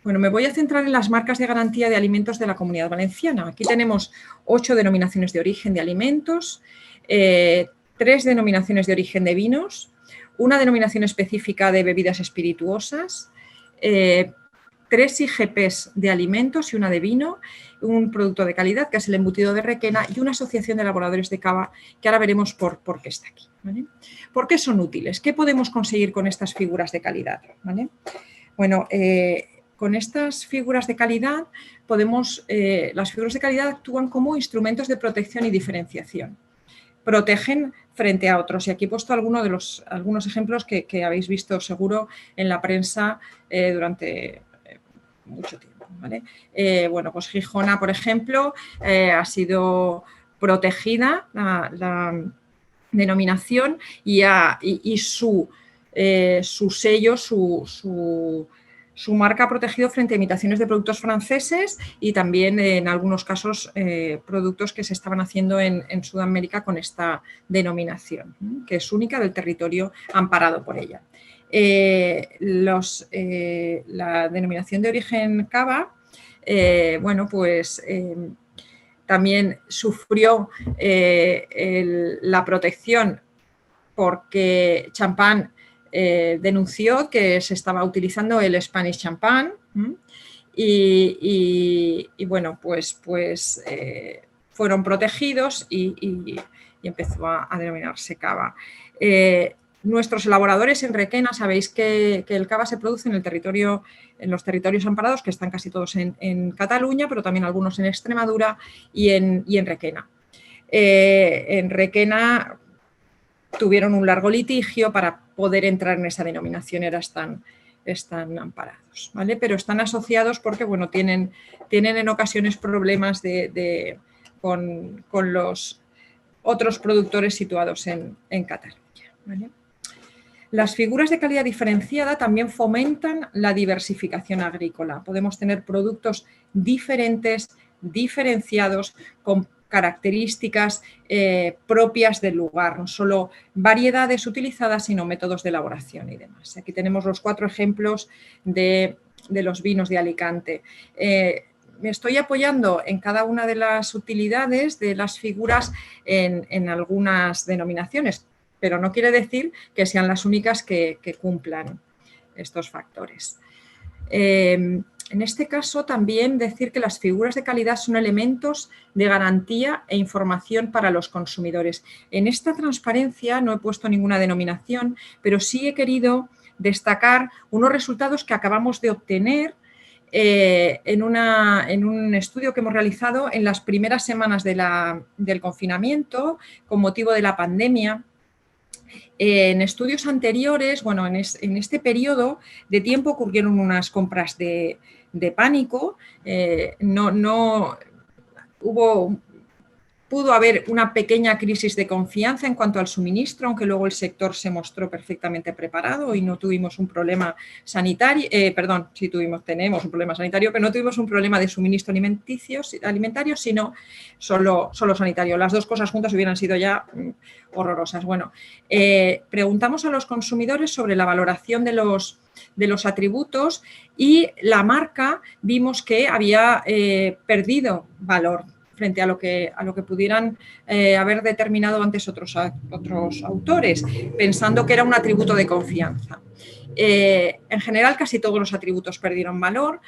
Bueno, me voy a centrar en las marcas de garantía de alimentos de la Comunidad Valenciana. Aquí tenemos 8 denominaciones de origen de alimentos, 3 denominaciones de origen de vinos, una denominación específica de bebidas espirituosas, 3 IGPs de alimentos y una de vino, un producto de calidad que es el embutido de Requena y una asociación de elaboradores de cava que ahora veremos por qué está aquí. ¿Vale? ¿Por qué son útiles? ¿Qué podemos conseguir con estas figuras de calidad? ¿Vale? Bueno, con estas figuras de calidad las figuras de calidad actúan como instrumentos de protección y diferenciación. Protegen frente a otros y aquí he puesto algunos ejemplos que habéis visto seguro en la prensa durante mucho tiempo. ¿Vale? Bueno, pues Gijona, por ejemplo, ha sido protegida la denominación y su sello, su marca ha protegido frente a imitaciones de productos franceses y también en algunos casos productos que se estaban haciendo en Sudamérica con esta denominación, que es única del territorio amparado por ella. La denominación de origen cava, bueno, pues también sufrió la protección porque Champagne denunció que se estaba utilizando el Spanish Champagne y bueno, pues fueron protegidos y empezó a denominarse cava. Nuestros elaboradores en Requena, sabéis que el cava se produce en los territorios amparados, que están casi todos en Cataluña, pero también algunos en Extremadura y en Requena. En Requena tuvieron un largo litigio para poder entrar en esa denominación, están amparados, ¿vale? Pero están asociados porque, bueno, tienen en ocasiones problemas con los otros productores situados en Cataluña, ¿vale? Las figuras de calidad diferenciada también fomentan la diversificación agrícola. Podemos tener productos diferentes, diferenciados, con características propias del lugar, no solo variedades utilizadas, sino métodos de elaboración y demás. Aquí tenemos los 4 ejemplos de los vinos de Alicante. Me estoy apoyando en cada una de las utilidades de las figuras en algunas denominaciones, pero no quiere decir que sean las únicas que cumplan estos factores. En este caso, también decir que las figuras de calidad son elementos de garantía e información para los consumidores. En esta transparencia no he puesto ninguna denominación, pero sí he querido destacar unos resultados que acabamos de obtener en un estudio que hemos realizado en las primeras semanas del confinamiento con motivo de la pandemia. En estudios anteriores, bueno, en este periodo de tiempo ocurrieron unas compras de pánico, pudo haber una pequeña crisis de confianza en cuanto al suministro, aunque luego el sector se mostró perfectamente preparado y no tuvimos un problema sanitario, tenemos un problema sanitario, pero no tuvimos un problema de suministro alimentario, sino solo sanitario. Las dos cosas juntas hubieran sido ya horrorosas. Bueno, preguntamos a los consumidores sobre la valoración de los atributos y la marca vimos que había perdido valor frente a lo que pudieran haber determinado antes otros autores, pensando que era un atributo de confianza. En general, casi todos los atributos perdieron valor.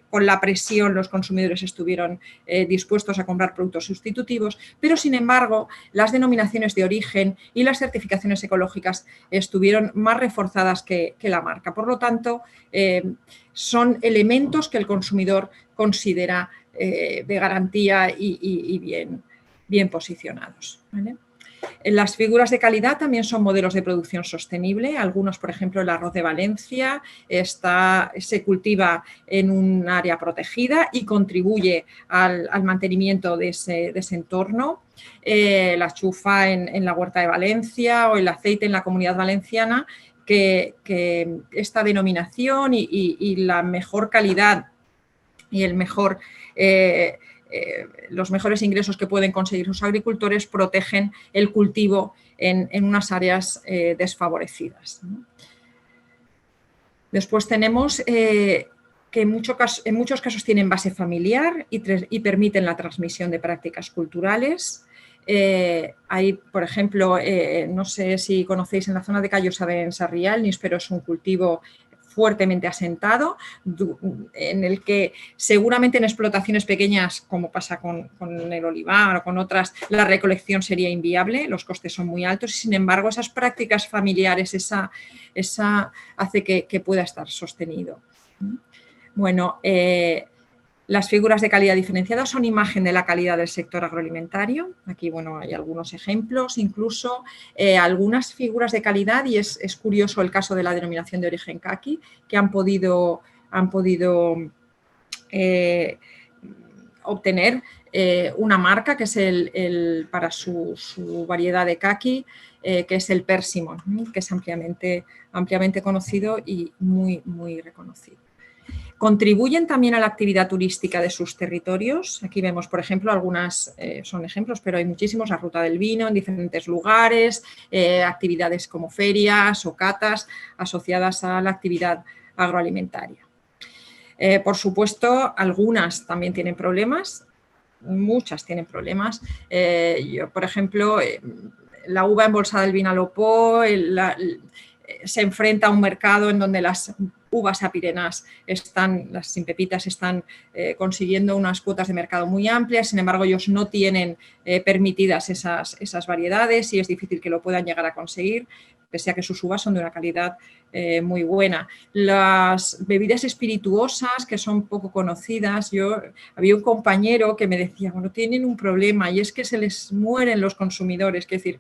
Con la presión, los consumidores estuvieron dispuestos a comprar productos sustitutivos, pero, sin embargo, las denominaciones de origen y las certificaciones ecológicas estuvieron más reforzadas que la marca. Por lo tanto, son elementos que el consumidor considera de garantía y bien posicionados, ¿vale? Las figuras de calidad también son modelos de producción sostenible. Algunos, por ejemplo, el arroz de Valencia se cultiva en un área protegida y contribuye al mantenimiento de ese entorno. La chufa en la huerta de Valencia o el aceite en la Comunidad Valenciana, que esta denominación y la mejor calidad y los mejores ingresos que pueden conseguir sus agricultores protegen el cultivo en unas áreas desfavorecidas. Después tenemos que en muchos casos tienen base familiar y permiten la transmisión de prácticas culturales. Hay, por ejemplo, no sé si conocéis en la zona de Callosa en Sarrià, pero es un cultivo fuertemente asentado, en el que seguramente en explotaciones pequeñas, como pasa con el olivar o con otras, la recolección sería inviable, los costes son muy altos y, sin embargo, esas prácticas familiares, esa hace que pueda estar sostenido. Bueno, las figuras de calidad diferenciada son imagen de la calidad del sector agroalimentario. Aquí, bueno, hay algunos ejemplos, incluso algunas figuras de calidad, y es curioso el caso de la denominación de origen caqui, que han podido obtener una marca que es para su variedad de caqui, que es el Persimmon, que es ampliamente conocido y muy, muy reconocido. Contribuyen también a la actividad turística de sus territorios. Aquí vemos, por ejemplo, algunas son ejemplos, pero hay muchísimos, la ruta del vino en diferentes lugares, actividades como ferias o catas asociadas a la actividad agroalimentaria. Por supuesto, algunas también tienen problemas, muchas tienen problemas. Yo, por ejemplo, la uva embolsada del Vinalopó se enfrenta a un mercado en donde las uvas apirenas las sin pepitas están consiguiendo unas cuotas de mercado muy amplias, sin embargo ellos no tienen permitidas esas variedades y es difícil que lo puedan llegar a conseguir. pese a que sus uvas son de una calidad muy buena. Las bebidas espirituosas, que son poco conocidas, había un compañero que me decía, bueno, tienen un problema y es que se les mueren los consumidores, es decir,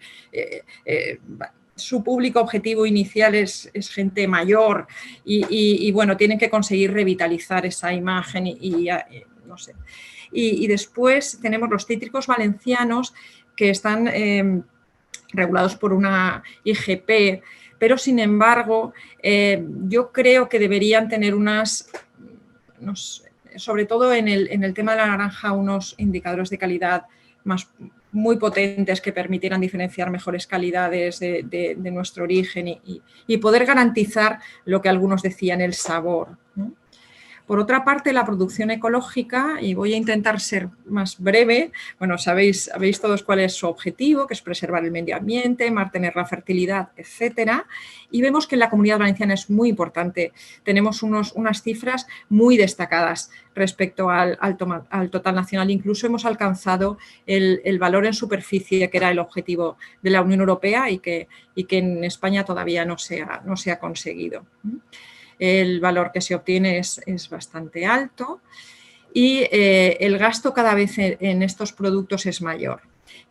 su público objetivo inicial es gente mayor y bueno, tienen que conseguir revitalizar esa imagen y no sé. Y después tenemos los cítricos valencianos que están regulados por una IGP, pero sin embargo yo creo que deberían tener sobre todo en el tema de la naranja, unos indicadores de calidad muy potentes que permitieran diferenciar mejores calidades de nuestro origen y poder garantizar lo que algunos decían, el sabor, ¿no? Por otra parte, la producción ecológica, y voy a intentar ser más breve, bueno, sabéis todos cuál es su objetivo, que es preservar el medio ambiente, mantener la fertilidad, etcétera, y vemos que en la Comunidad Valenciana es muy importante. Tenemos unas cifras muy destacadas respecto al total nacional. Incluso hemos alcanzado el valor en superficie, que era el objetivo de la Unión Europea y que en España todavía no se ha conseguido. El valor que se obtiene es bastante alto y el gasto cada vez en estos productos es mayor.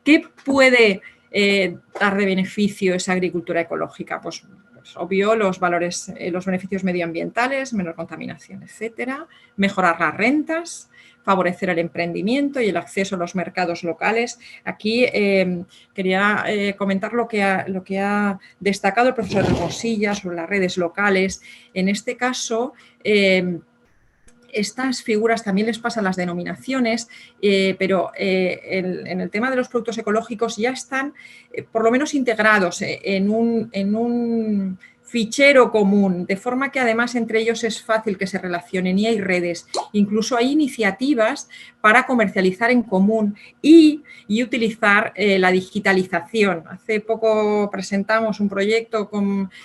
¿Qué puede dar de beneficio esa agricultura ecológica? Pues obvio, los beneficios medioambientales, menor contaminación, etcétera, mejorar las rentas, favorecer el emprendimiento y el acceso a los mercados locales. Aquí quería comentar lo que ha destacado el profesor Hermosilla sobre las redes locales. En este caso, estas figuras también les pasan las denominaciones, pero en el tema de los productos ecológicos ya están por lo menos integrados en un fichero común, de forma que además entre ellos es fácil que se relacionen y hay redes. Incluso hay iniciativas para comercializar en común y utilizar la digitalización. Hace poco presentamos un proyecto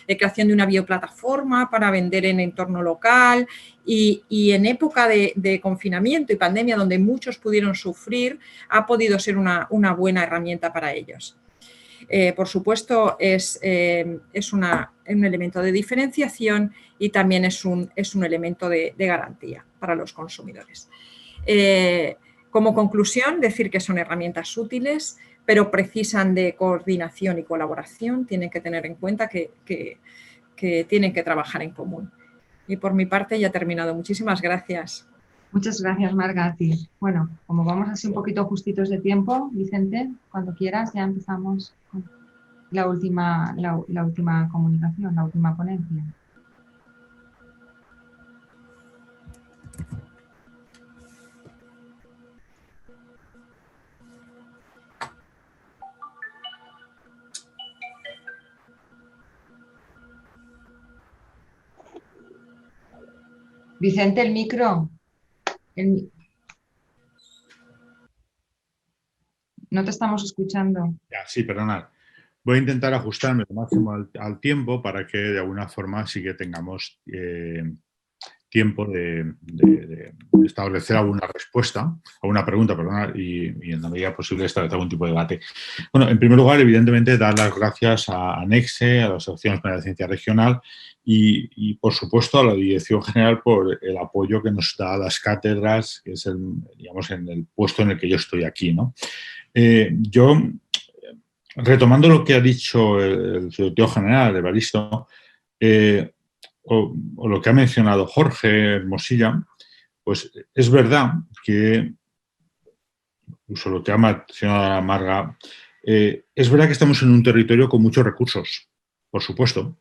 de creación de una bioplataforma para vender en entorno local y en época de confinamiento y pandemia, donde muchos pudieron sufrir, ha podido ser una buena herramienta para ellos. Por supuesto, es un elemento de diferenciación y también es un elemento de garantía para los consumidores. Como conclusión, decir que son herramientas útiles, pero precisan de coordinación y colaboración. Tienen que tener en cuenta que tienen que trabajar en común. Y por mi parte ya he terminado. Muchísimas gracias. Muchas gracias, Marga, a ti. Bueno, como vamos así un poquito justitos de tiempo, Vicente, cuando quieras ya empezamos con la última comunicación, la última ponencia. Vicente, el micro. No te estamos escuchando. Sí, perdonad. Voy a intentar ajustarme lo máximo al tiempo para que de alguna forma sí que tengamos tiempo de establecer alguna respuesta, alguna pregunta, perdonad, y en la medida posible establecer algún tipo de debate. Bueno, en primer lugar, evidentemente, dar las gracias a ANECSE, a la Asociación Española de Ciencia Regional y, por supuesto, a la Dirección General por el apoyo que nos da a las cátedras, que es digamos, en el puesto en el que yo estoy aquí, ¿no? Yo, retomando lo que ha dicho el secretario general, Evaristo, o lo que ha mencionado Jorge Hermosilla, pues es verdad que, incluso lo que ha mencionado Marga, es verdad que estamos en un territorio con muchos recursos, por supuesto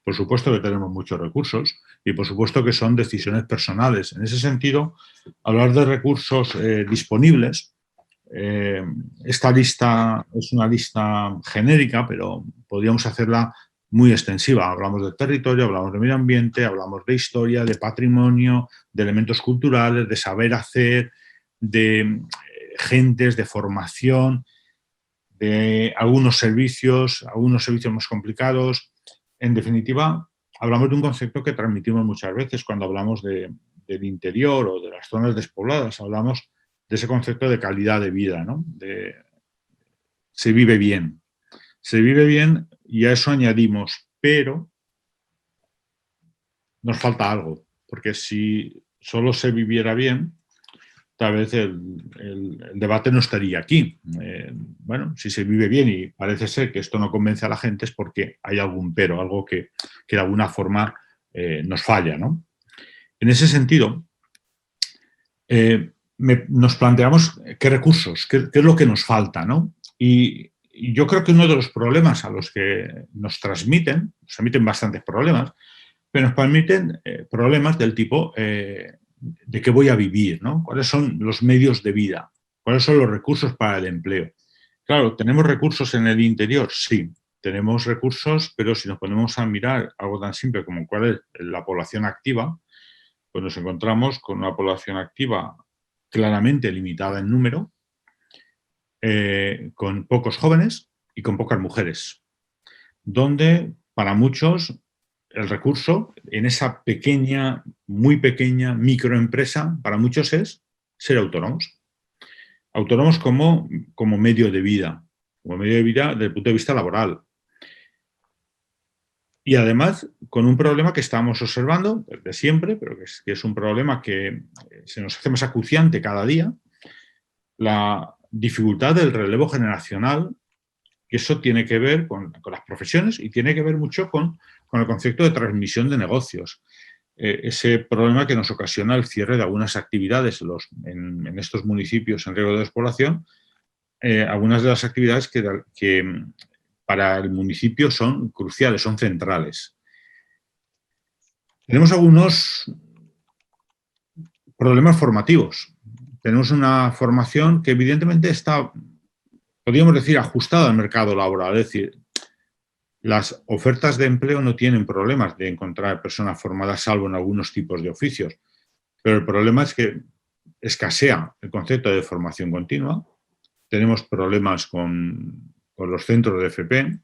que tenemos muchos recursos y por supuesto que son decisiones personales. En ese sentido, hablar de recursos disponibles, esta lista es una lista genérica, pero podríamos hacerla muy extensiva. Hablamos de territorio, hablamos de medio ambiente, hablamos de historia, de patrimonio, de elementos culturales, de saber hacer, de gentes, de formación, de algunos servicios más complicados. En definitiva, hablamos de un concepto que transmitimos muchas veces cuando hablamos del interior o de las zonas despobladas. Hablamos de ese concepto de calidad de vida, ¿no? Se vive bien. Se vive bien y a eso añadimos, pero nos falta algo, porque si solo se viviera bien, tal vez el debate no estaría aquí. Bueno, si se vive bien y parece ser que esto no convence a la gente es porque hay algún pero, algo que de alguna forma nos falla, ¿no? En ese sentido, nos planteamos qué recursos, qué es lo que nos falta, ¿no? Y yo creo que uno de los problemas a los que nos transmiten bastantes problemas, pero nos permiten problemas del tipo de qué voy a vivir, ¿no? ¿Cuáles son los medios de vida? ¿Cuáles son los recursos para el empleo? Claro, ¿tenemos recursos en el interior? Sí, tenemos recursos, pero si nos ponemos a mirar algo tan simple como cuál es la población activa, pues nos encontramos con una población activa claramente limitada en número, con pocos jóvenes y con pocas mujeres, donde para muchos el recurso en esa pequeña, muy pequeña microempresa, para muchos es ser autónomos. Autónomos como medio de vida, desde el punto de vista laboral. Y además, con un problema que estamos observando desde siempre, pero que es un problema que se nos hace más acuciante cada día, la dificultad del relevo generacional, que eso tiene que ver con las profesiones y tiene que ver mucho con el concepto de transmisión de negocios. Ese problema que nos ocasiona el cierre de algunas actividades en estos municipios en riesgo de despoblación, algunas de las actividades que para el municipio son cruciales, son centrales. Tenemos algunos problemas formativos. Tenemos una formación que evidentemente está, podríamos decir, ajustada al mercado laboral. Es decir, las ofertas de empleo no tienen problemas de encontrar personas formadas, salvo en algunos tipos de oficios. Pero el problema es que escasea el concepto de formación continua. Tenemos problemas con los centros de FP.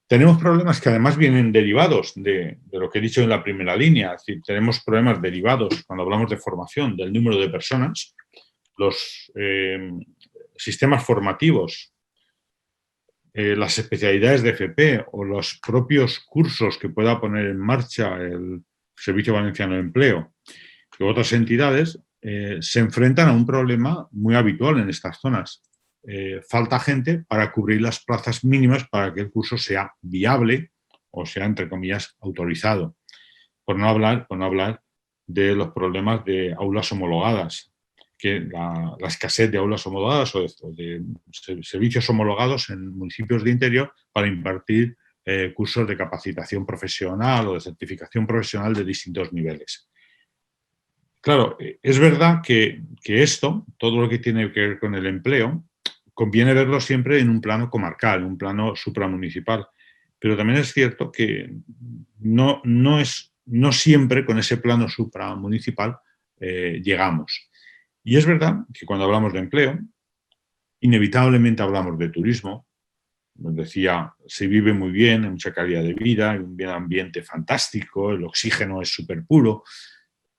Tenemos problemas que además vienen derivados de lo que he dicho en la primera línea. Es decir, tenemos problemas derivados, cuando hablamos de formación, del número de personas. Los sistemas formativos, las especialidades de FP o los propios cursos que pueda poner en marcha el Servicio Valenciano de Empleo y otras entidades se enfrentan a un problema muy habitual en estas zonas. Falta gente para cubrir las plazas mínimas para que el curso sea viable o sea, entre comillas, autorizado. Por no hablar de los problemas de aulas homologadas, que la escasez de aulas homologadas o de servicios homologados en municipios de interior para impartir cursos de capacitación profesional o de certificación profesional de distintos niveles. Claro, es verdad que esto, todo lo que tiene que ver con el empleo, conviene verlo siempre en un plano comarcal, en un plano supramunicipal. Pero también es cierto que no siempre con ese plano supramunicipal llegamos. Y es verdad que cuando hablamos de empleo, inevitablemente hablamos de turismo. Nos decía, se vive muy bien, hay mucha calidad de vida, hay un bien ambiente fantástico, el oxígeno es súper puro,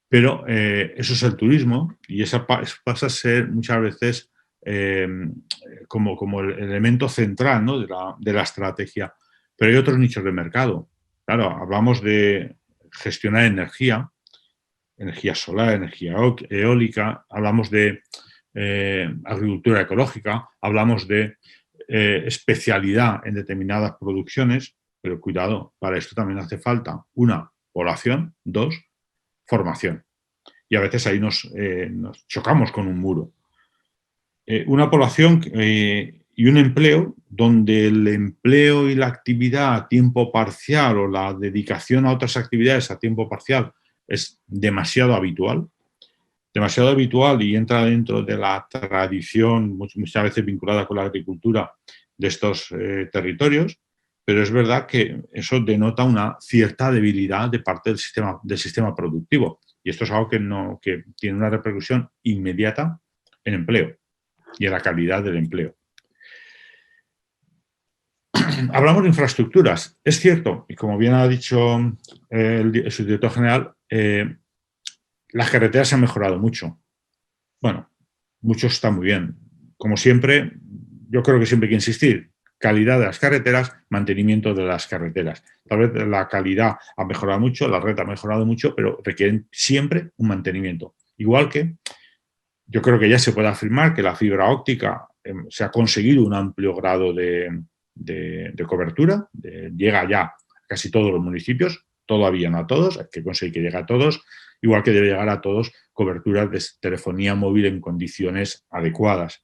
pero eso es el turismo y esa pasa a ser muchas veces como el elemento central, ¿no?, de la estrategia. Pero hay otros nichos de mercado. Claro, hablamos de gestionar energía solar, energía eólica, hablamos de agricultura ecológica, hablamos de especialidad en determinadas producciones, pero cuidado, para esto también hace falta una, población, dos, formación. Y a veces ahí nos chocamos con un muro. Una población y un empleo donde el empleo y la actividad a tiempo parcial o la dedicación a otras actividades a tiempo parcial es demasiado habitual y entra dentro de la tradición muchas veces vinculada con la agricultura de estos territorios, pero es verdad que eso denota una cierta debilidad de parte del sistema productivo y esto es algo que tiene una repercusión inmediata en empleo y en la calidad del empleo. Hablamos de infraestructuras. Es cierto, y como bien ha dicho el subdirector general, las carreteras se han mejorado mucho. Bueno, mucho está muy bien. Como siempre, yo creo que siempre hay que insistir. calidad de las carreteras, mantenimiento de las carreteras. Tal vez la calidad ha mejorado mucho, la red ha mejorado mucho, pero requieren siempre un mantenimiento. Igual que yo creo que ya se puede afirmar que la fibra óptica se ha conseguido un amplio grado de cobertura, llega ya a casi todos los municipios, todavía no a todos, hay que conseguir que llegue a todos, igual que debe llegar a todos coberturas de telefonía móvil en condiciones adecuadas.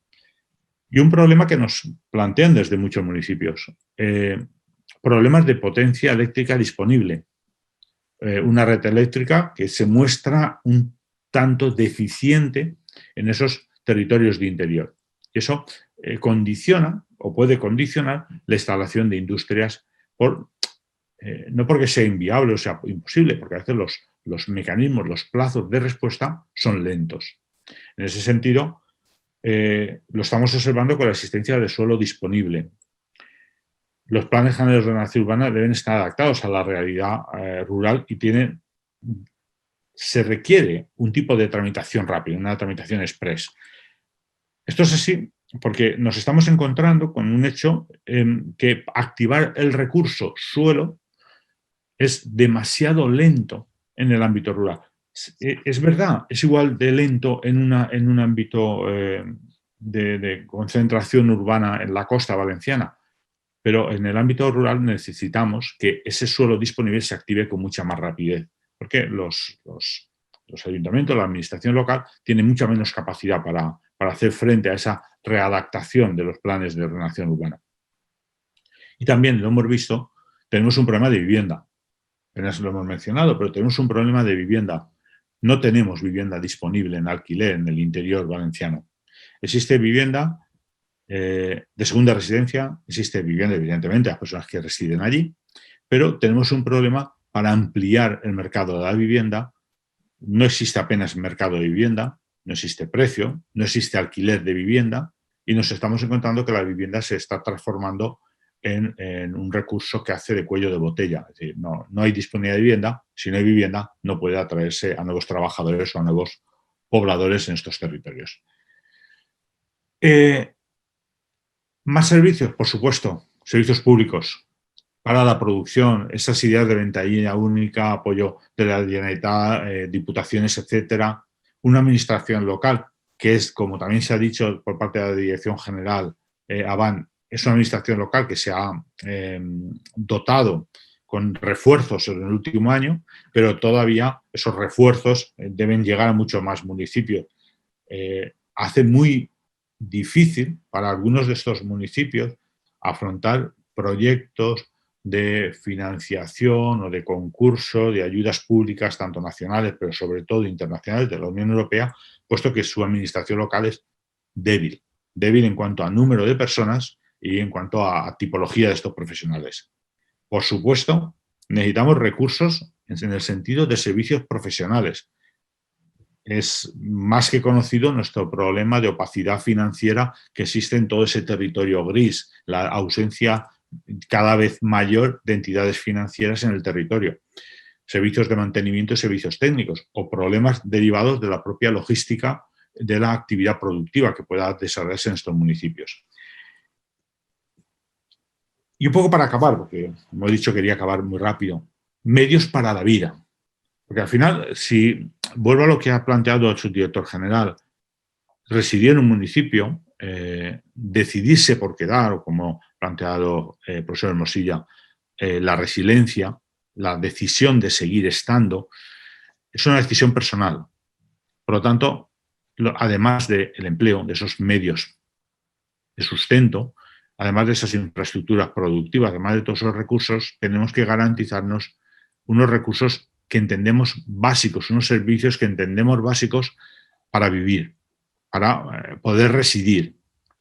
Y un problema que nos plantean desde muchos municipios, problemas de potencia eléctrica disponible. Una red eléctrica que se muestra un tanto deficiente en esos territorios de interior. Y eso condiciona o puede condicionar la instalación de industrias, no porque sea inviable o sea imposible, porque a veces los mecanismos, los plazos de respuesta son lentos. En ese sentido, lo estamos observando con la existencia de suelo disponible. Los planes generales de ordenación urbana deben estar adaptados a la realidad rural y se requiere un tipo de tramitación rápida, una tramitación express. Esto es así porque nos estamos encontrando con un hecho que activar el recurso suelo es demasiado lento en el ámbito rural. Es verdad, es igual de lento en un ámbito de concentración urbana en la costa valenciana, pero en el ámbito rural necesitamos que ese suelo disponible se active con mucha más rapidez, porque los ayuntamientos, la administración local, tienen mucha menos capacidad para hacer frente a esa readaptación de los planes de ordenación urbana. Y también lo hemos visto, tenemos un problema de vivienda. Apenas lo hemos mencionado, pero tenemos un problema de vivienda. No tenemos vivienda disponible en alquiler en el interior valenciano. Existe vivienda de segunda residencia, existe vivienda, evidentemente, a las personas que residen allí, pero tenemos un problema para ampliar el mercado de la vivienda. No existe apenas mercado de vivienda, no existe precio, no existe alquiler de vivienda y nos estamos encontrando que la vivienda se está transformando en un recurso que hace de cuello de botella. Es decir, no hay disponibilidad de vivienda. Si no hay vivienda, no puede atraerse a nuevos trabajadores o a nuevos pobladores en estos territorios. Más servicios, por supuesto, servicios públicos para la producción, esas ideas de ventanilla única, apoyo de la Generalitat, diputaciones, etcétera. Una administración local, que es, como también se ha dicho por parte de la Dirección General ABAN, es una administración local que se ha dotado con refuerzos en el último año, pero todavía esos refuerzos deben llegar a muchos más municipios. Hace muy difícil para algunos de estos municipios afrontar proyectos de financiación o de concurso de ayudas públicas, tanto nacionales, pero sobre todo internacionales de la Unión Europea, puesto que su administración local es débil en cuanto a número de personas y en cuanto a tipología de estos profesionales. Por supuesto, necesitamos recursos en el sentido de servicios profesionales. Es más que conocido nuestro problema de opacidad financiera que existe en todo ese territorio gris, la ausencia cada vez mayor de entidades financieras en el territorio, servicios de mantenimiento y servicios técnicos o problemas derivados de la propia logística de la actividad productiva que pueda desarrollarse en estos municipios. Y un poco para acabar, porque como he dicho quería acabar muy rápido, medios para la vida. Porque al final, si vuelvo a lo que ha planteado el subdirector general, residir en un municipio, decidirse por quedar, o como ha planteado el profesor Hermosilla, la resiliencia, la decisión de seguir estando, es una decisión personal. Por lo tanto, además del empleo, de esos medios de sustento, además de esas infraestructuras productivas, además de todos esos recursos, tenemos que garantizarnos unos recursos que entendemos básicos, unos servicios que entendemos básicos para vivir, para poder residir.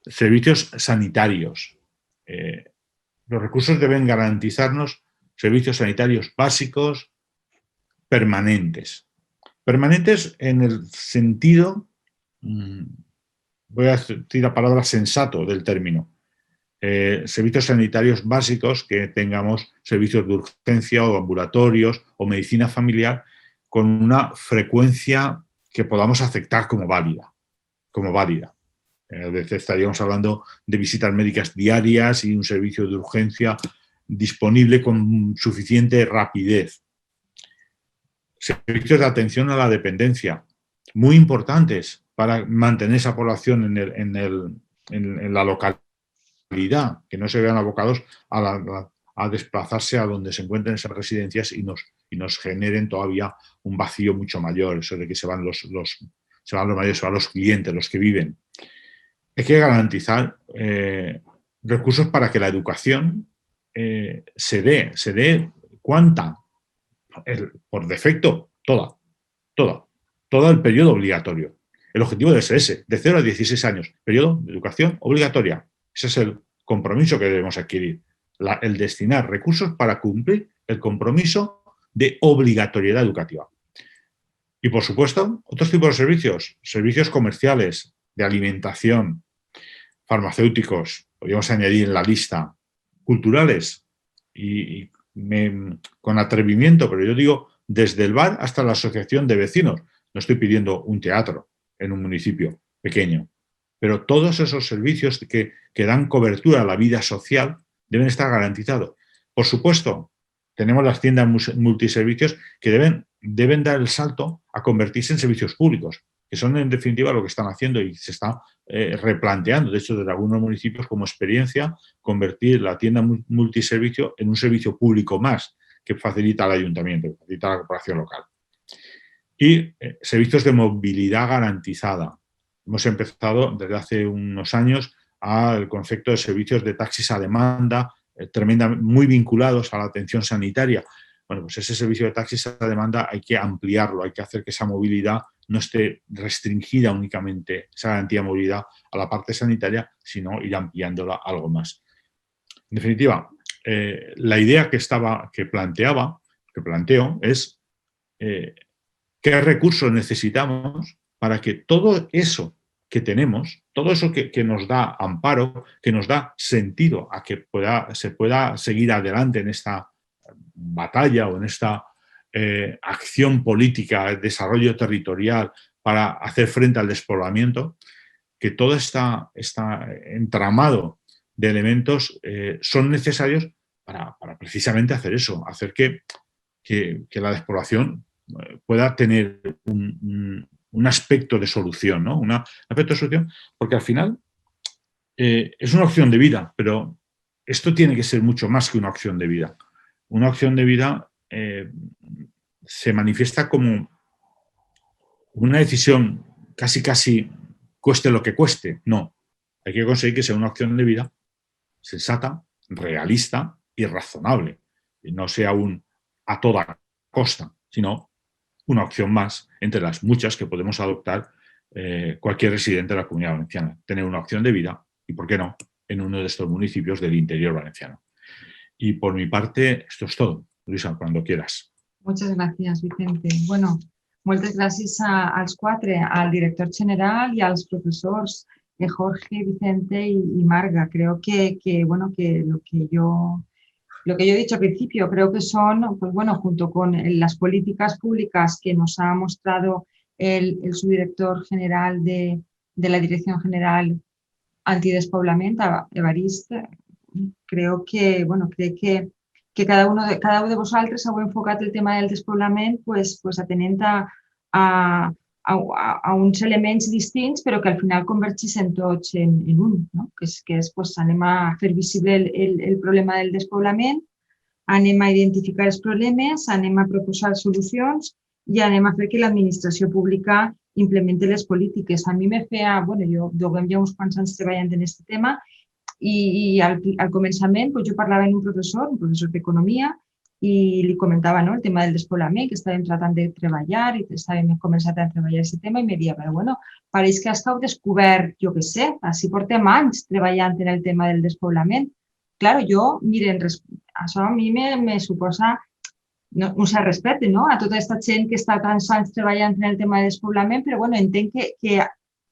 Servicios sanitarios. Los recursos deben garantizarnos servicios sanitarios básicos, permanentes. Permanentes en el sentido, voy a decir la palabra sensato del término, servicios sanitarios básicos, que tengamos servicios de urgencia o ambulatorios o medicina familiar con una frecuencia que podamos aceptar como válida. Estaríamos hablando de visitas médicas diarias y un servicio de urgencia disponible con suficiente rapidez. Servicios de atención a la dependencia, muy importantes para mantener esa población en la localidad, que no se vean abocados a desplazarse a donde se encuentren esas residencias y nos generen todavía un vacío mucho mayor, eso de que se van los mayores, se van los clientes, los que viven. Hay que garantizar recursos para que la educación se dé cuánta, por defecto, todo el periodo obligatorio. El objetivo debe ser ese, de 0 a 16 años, periodo de educación obligatoria. Ese es el compromiso que debemos adquirir, el destinar recursos para cumplir el compromiso de obligatoriedad educativa. Y, por supuesto, otros tipos de servicios comerciales, de alimentación, farmacéuticos, podríamos añadir en la lista, culturales, con atrevimiento, pero yo digo desde el bar hasta la asociación de vecinos. No estoy pidiendo un teatro en un municipio pequeño, pero todos esos servicios que dan cobertura a la vida social deben estar garantizados. Por supuesto, tenemos las tiendas multiservicios que deben dar el salto a convertirse en servicios públicos, que son en definitiva lo que están haciendo y se está replanteando, de hecho, desde algunos municipios como experiencia, convertir la tienda multiservicio en un servicio público más que facilita al ayuntamiento, que facilita a la corporación local. Y servicios de movilidad garantizada. Hemos empezado desde hace unos años al concepto de servicios de taxis a demanda, muy vinculados a la atención sanitaria. Bueno, pues ese servicio de taxis a demanda hay que ampliarlo, hay que hacer que esa movilidad no esté restringida únicamente, esa garantía de movilidad, a la parte sanitaria, sino ir ampliándola algo más. En definitiva, la idea que planteo es qué recursos necesitamos para que todo eso que tenemos, todo eso que nos da amparo, que nos da sentido a que se pueda seguir adelante en esta batalla o en esta acción política, desarrollo territorial para hacer frente al despoblamiento, que todo este entramado de elementos son necesarios para precisamente hacer eso, hacer que la despoblación pueda tener un aspecto de solución, ¿no? Un aspecto de solución, porque al final es una opción de vida, pero esto tiene que ser mucho más que una opción de vida. Una opción de vida se manifiesta como una decisión casi cueste lo que cueste. No, hay que conseguir que sea una opción de vida sensata, realista y razonable. Y no sea a toda costa, sino una opción más entre las muchas que podemos adoptar cualquier residente de la Comunidad Valenciana. Tener una opción de vida y, ¿por qué no?, en uno de estos municipios del interior valenciano. Y por mi parte, esto és tot. Luisa, cuando quieras. Muchas gracias, Vicente. Bueno, moltes gràcies als quatre, al director general y a los profesores Jorge, Vicente y Marga. Creo que lo que yo he dicho al principio, creo que son, pues bueno, junto con las políticas públicas que nos ha mostrado el subdirector general de la Dirección General Antidespoblament, Evarist, creo que cada uno de vosaltres heu enfocat el tema del despoblament pues atenent a uns elements distints, però que al final convergeixen tots en un, no? que és pues, anem a fer visible el problema del despoblament, anem a identificar els problemes, anem a proposar solucions i anem a fer que l'administració pública implementi les polítiques. A mi me feia, jo duguem ja uns quants anys treballant en aquest tema i al començament jo parlava amb un professor d'economia, i li comentava el tema del despoblament, que estàvem tratant de treballar i estàvem començant a treballar aquest tema i em deia, però pareix que ha estat descobert, jo què sé, així portem anys treballant en el tema del despoblament. Clar, això a mi me suposa un cert respecte a tota aquesta gent que està tants anys treballant en el tema del despoblament, però entenc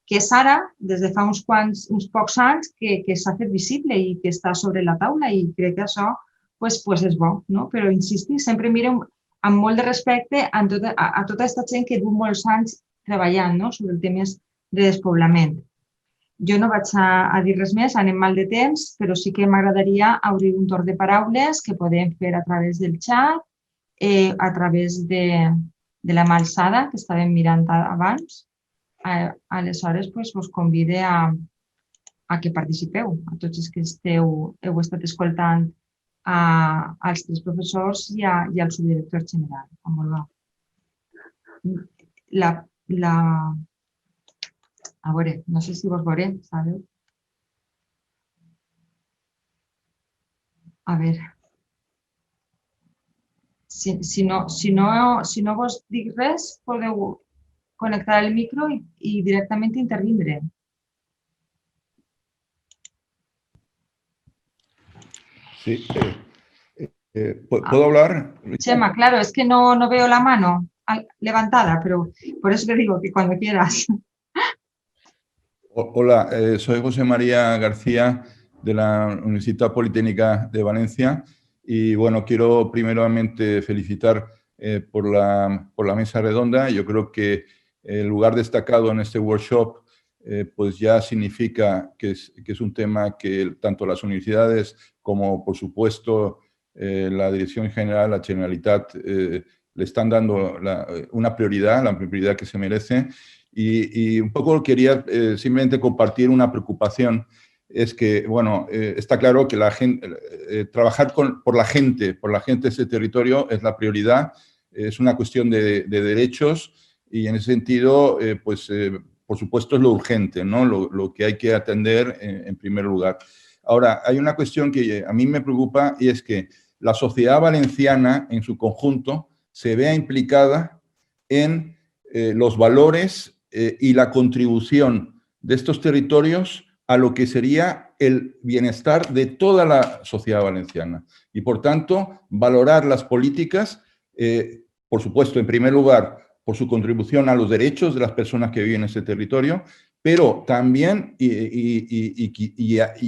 que és ara, des de fa uns pocs anys, que s'ha fet visible i que està sobre la taula i crec que això pues és bo, no? Però insistir, sempre mirem amb molt de respecte a tota aquesta gent que du molts anys treballant sobre els temes de despoblament. Jo no vaig a dir res més, anem mal de temps, però sí que m'agradaria obrir un torn de paraules que podem fer a través del xat, a través de la mà alçada que estàvem mirant abans. Aleshores, doncs, us convide a que participeu, a tots els que heu estat escoltant als 3 professors i al subdirector general. Molt bé. A veure, no sé si vos veuré, sabeu? A veure. Si no vos dic res, podeu connectar el micro i directament intervindre. Sí. ¿Puedo hablar? Chema, claro, es que no veo la mano levantada, pero por eso te digo que cuando quieras. Hola, soy José María García de la Universidad Politécnica de Valencia y bueno, quiero primeramente felicitar por la mesa redonda. Yo creo que el lugar destacado en este workshop pues ya significa que es un tema que tanto las universidades como por supuesto la Dirección General, la Generalitat, le están dando una prioridad, la prioridad que se merece. Y un poco quería simplemente compartir una preocupación, es que, bueno, está claro que la gente, trabajar por la gente de ese territorio es la prioridad, es una cuestión de derechos y en ese sentido, por supuesto es lo urgente, ¿no? Lo que hay que atender en primer lugar. Ahora, hay una cuestión que a mí me preocupa y es que la sociedad valenciana en su conjunto se vea implicada en los valores y la contribución de estos territorios a lo que sería el bienestar de toda la sociedad valenciana. Y, por tanto, valorar las políticas, por supuesto, en primer lugar, por su contribución a los derechos de las personas que viven en ese territorio, pero también,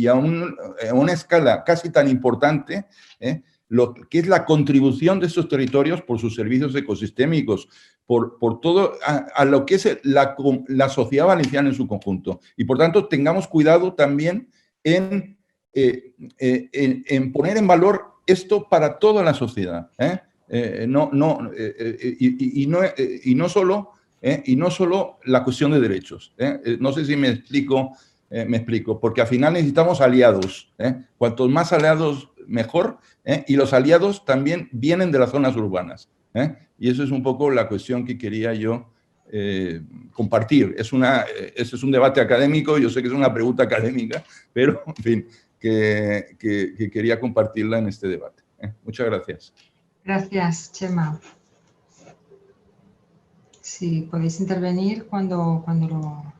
a una escala casi tan importante, lo que es la contribución de estos territorios por sus servicios ecosistémicos, por todo a lo que es la sociedad valenciana en su conjunto. Y por tanto, tengamos cuidado también en poner en valor esto para toda la sociedad. Y no solo la cuestión de derechos. No sé si me explico, porque al final necesitamos aliados. Cuantos más aliados, mejor. Y los aliados también vienen de las zonas urbanas. Y eso es un poco la cuestión que quería yo compartir. Ese es un debate académico, yo sé que es una pregunta académica, pero, en fin, que quería compartirla en este debate. Muchas gracias. Gracias, Chema. Sí, podéis intervenir cuando lo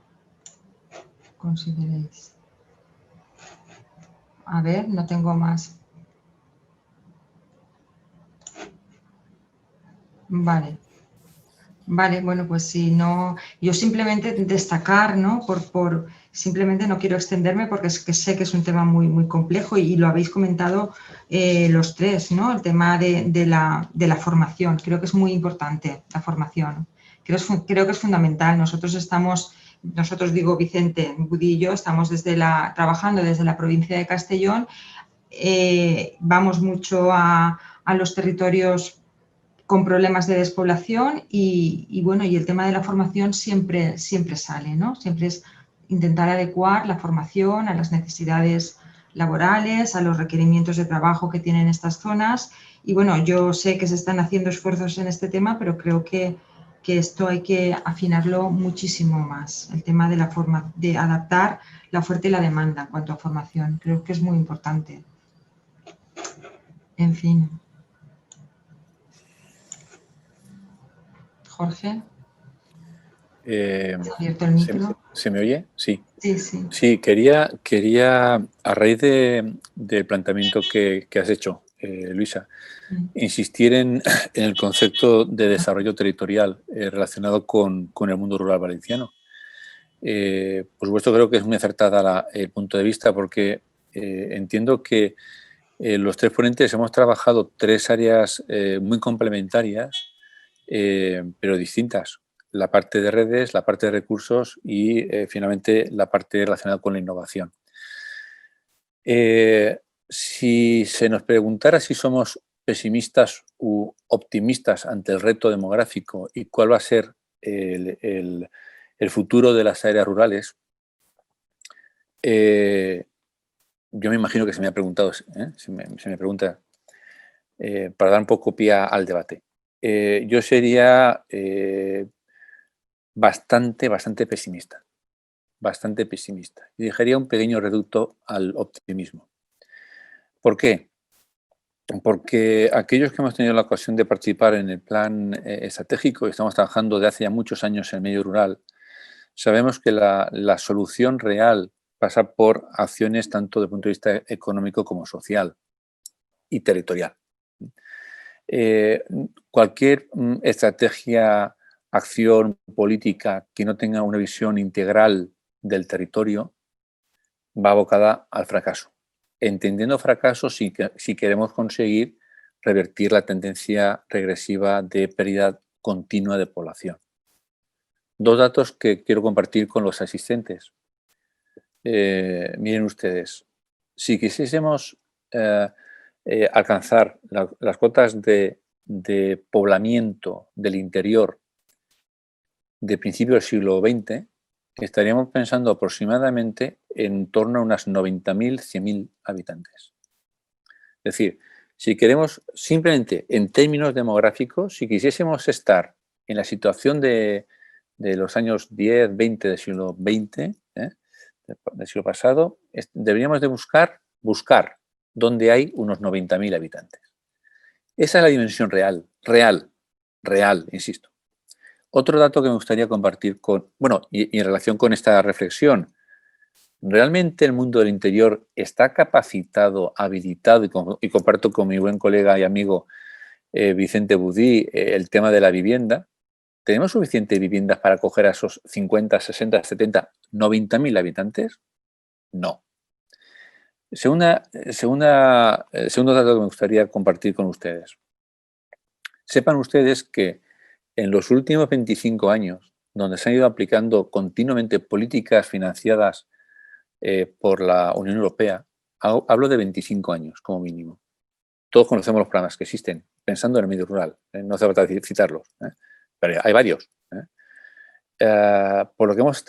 consideréis. A ver, no tengo más. Vale. Vale, bueno, pues si no, yo simplemente destacar, ¿no? Simplemente no quiero extenderme porque es que sé que es un tema muy, muy complejo y lo habéis comentado los 3, ¿no? El tema de la formación. Creo que es muy importante la formación. Creo que es fundamental. Nosotros digo Vicente Budí y yo, estamos trabajando desde la provincia de Castellón. Vamos mucho a los territorios con problemas de despoblación y el tema de la formación siempre sale, ¿no? Siempre es intentar adecuar la formación a las necesidades laborales, a los requerimientos de trabajo que tienen estas zonas. Y bueno, yo sé que se están haciendo esfuerzos en este tema, pero creo que esto hay que afinarlo muchísimo más. El tema de adaptar la oferta y la demanda en cuanto a formación. Creo que es muy importante. En fin. Jorge. ¿Abierto el micro? ¿Se me oye? Sí. Sí, sí. Sí, quería a raíz del planteamiento que has hecho, Luisa, insistir en el concepto de desarrollo territorial relacionado con el mundo rural valenciano. Por supuesto, creo que es muy acertada el punto de vista porque entiendo que los 3 ponentes hemos trabajado 3 áreas muy complementarias, pero distintas. la parte de redes, la parte de recursos y finalmente la parte relacionada con la innovación. Si se nos preguntara si somos pesimistas u optimistas ante el reto demográfico y cuál va a ser el futuro de las áreas rurales, yo me imagino que se me ha preguntado, se me pregunta para dar un poco pie al debate. Yo sería bastante pesimista. Bastante pesimista. Y dejaría un pequeño reducto al optimismo. ¿Por qué? Porque aquellos que hemos tenido la ocasión de participar en el plan estratégico, y estamos trabajando de hace ya muchos años en el medio rural, sabemos que la solución real pasa por acciones tanto desde el punto de vista económico como social y territorial. Cualquier estrategia, acción política que no tenga una visión integral del territorio va abocada al fracaso. Entendiendo fracaso si queremos conseguir revertir la tendencia regresiva de pérdida continua de población. Dos datos que quiero compartir con los asistentes. Miren ustedes, si quisiésemos alcanzar las cotas de poblamiento del interior de principio del siglo XX, estaríamos pensando aproximadamente en torno a unas 90.000, 100.000 habitantes. Es decir, si queremos simplemente en términos demográficos, si quisiésemos estar en la situación de los años 10, 20 del siglo XX, del siglo pasado, deberíamos de buscar donde hay unos 90.000 habitantes. Esa es la dimensión real, insisto. Otro dato que me gustaría compartir y en relación con esta reflexión, ¿realmente el mundo del interior está capacitado, habilitado, y comparto con mi buen colega y amigo Vicente Budí el tema de la vivienda? ¿Tenemos suficientes viviendas para acoger a esos 50, 60, 70, 90.000 habitantes? No. Segundo dato que me gustaría compartir con ustedes. Sepan ustedes que en los últimos 25 años, donde se han ido aplicando continuamente políticas financiadas por la Unión Europea, hablo de 25 años como mínimo. Todos conocemos los programas que existen, pensando en el medio rural, no hace falta citarlos, pero hay varios. Por lo que hemos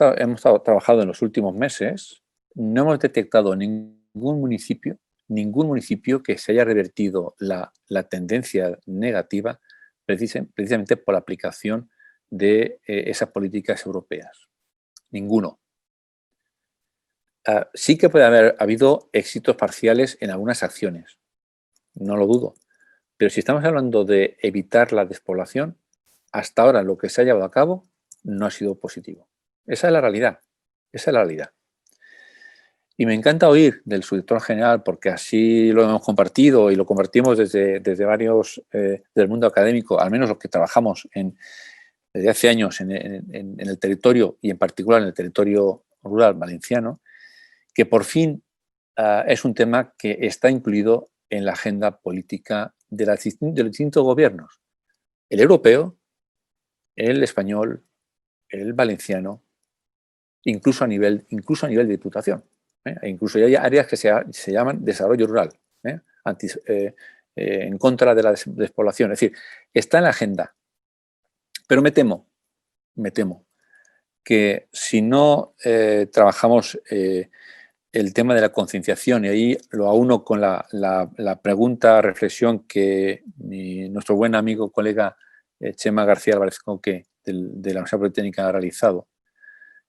trabajado en los últimos meses, no hemos detectado ningún municipio que se haya revertido la tendencia negativa precisamente por la aplicación de esas políticas europeas. Ninguno. Sí que puede haber habido éxitos parciales en algunas acciones, no lo dudo, pero si estamos hablando de evitar la despoblación, hasta ahora lo que se ha llevado a cabo no ha sido positivo. Esa es la realidad, Y me encanta oír del subdirector general, porque así lo hemos compartido y lo compartimos desde varios del mundo académico, al menos los que trabajamos desde hace años en el territorio y en particular en el territorio rural valenciano, que por fin es un tema que está incluido en la agenda política de los distintos gobiernos, el europeo, el español, el valenciano, incluso a nivel de diputación. Incluso hay áreas que se llaman desarrollo rural, en contra de la despoblación. Es decir, está en la agenda. Pero me temo que si no trabajamos el tema de la concienciación, y ahí lo auno con la pregunta, reflexión que nuestro buen amigo, colega Chema García Álvarez Conque de la Universidad Politécnica ha realizado,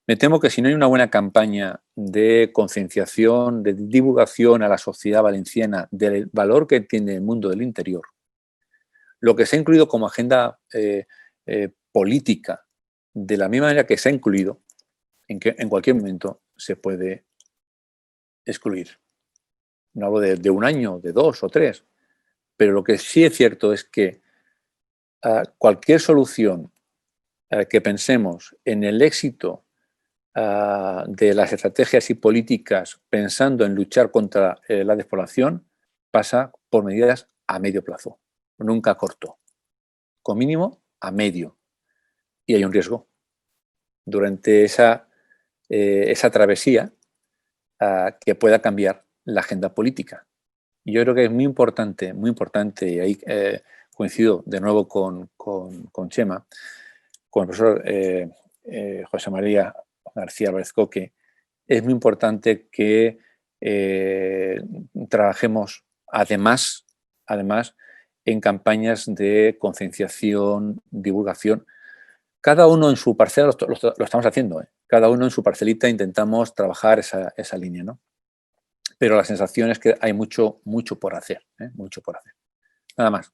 me temo que si no hay una buena campaña de concienciación, de divulgación a la sociedad valenciana del valor que tiene el mundo del interior, lo que se ha incluido como agenda política, de la misma manera que se ha incluido, en cualquier momento se puede excluir. No hablo de un año, de 2 o 3, pero lo que sí es cierto es que cualquier solución que pensemos en el éxito de las estrategias y políticas pensando en luchar contra la despoblación pasa por medidas a medio plazo, nunca a corto, con mínimo a medio. y hay un riesgo. Durante esa travesía que pueda cambiar la agenda política. Yo creo que es muy importante, y ahí coincido de nuevo con Chema, con el profesor José María García Álvarez-Coque, es muy importante que trabajemos además en campañas de concienciación, divulgación. Cada uno en su parcela lo estamos haciendo, ¿eh? Cada uno en su parcelita intentamos trabajar esa línea, ¿no? Pero la sensación es que hay mucho por hacer, ¿eh? Mucho por hacer. Nada más.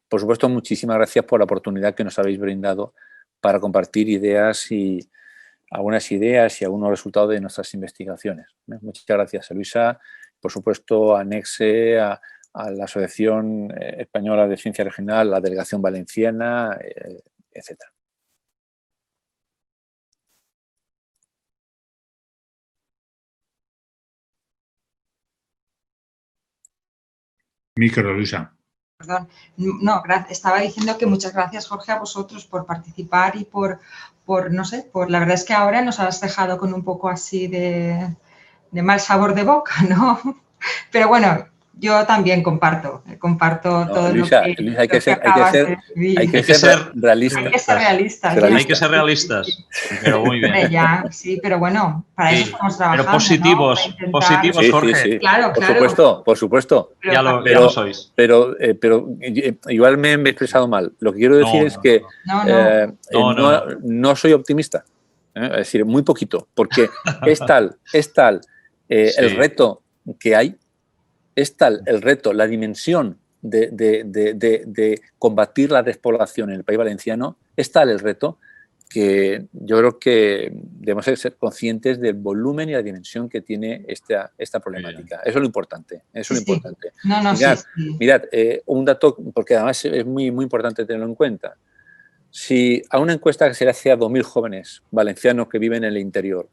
Por supuesto, muchísimas gracias por la oportunidad que nos habéis brindado para compartir algunas ideas y algunos resultados de nuestras investigaciones. Muchas gracias, Luisa. Por supuesto, anexe a la Asociación Española de Ciencia Regional, la Delegación Valenciana, etc. Micro, Luisa. Perdón. No, estaba diciendo que muchas gracias, Jorge, a vosotros por participar y por no sé, la verdad es que ahora nos has dejado con un poco así de mal sabor de boca, ¿no? Pero bueno, yo también comparto todo Luisa, lo que hay que ser realistas. Hay que ser realistas. Hay que ser realistas, pero muy bien. Ya, sí, pero bueno, para eso estamos trabajando. Pero positivos, ¿no? positivos, Jorge. Sí. Claro, Por supuesto. Ya lo sois. Pero igual me he expresado mal. Lo que quiero decir es que no soy optimista. Es decir, muy poquito, porque es tal el reto que hay, es tal el reto, la dimensión de combatir la despoblación en el País Valenciano, es tal el reto que yo creo que debemos ser conscientes del volumen y la dimensión que tiene esta problemática. Eso es lo importante. Mirad, un dato, porque además es muy importante tenerlo en cuenta. Si a una encuesta que se le hace a 2.000 jóvenes valencianos que viven en el interior,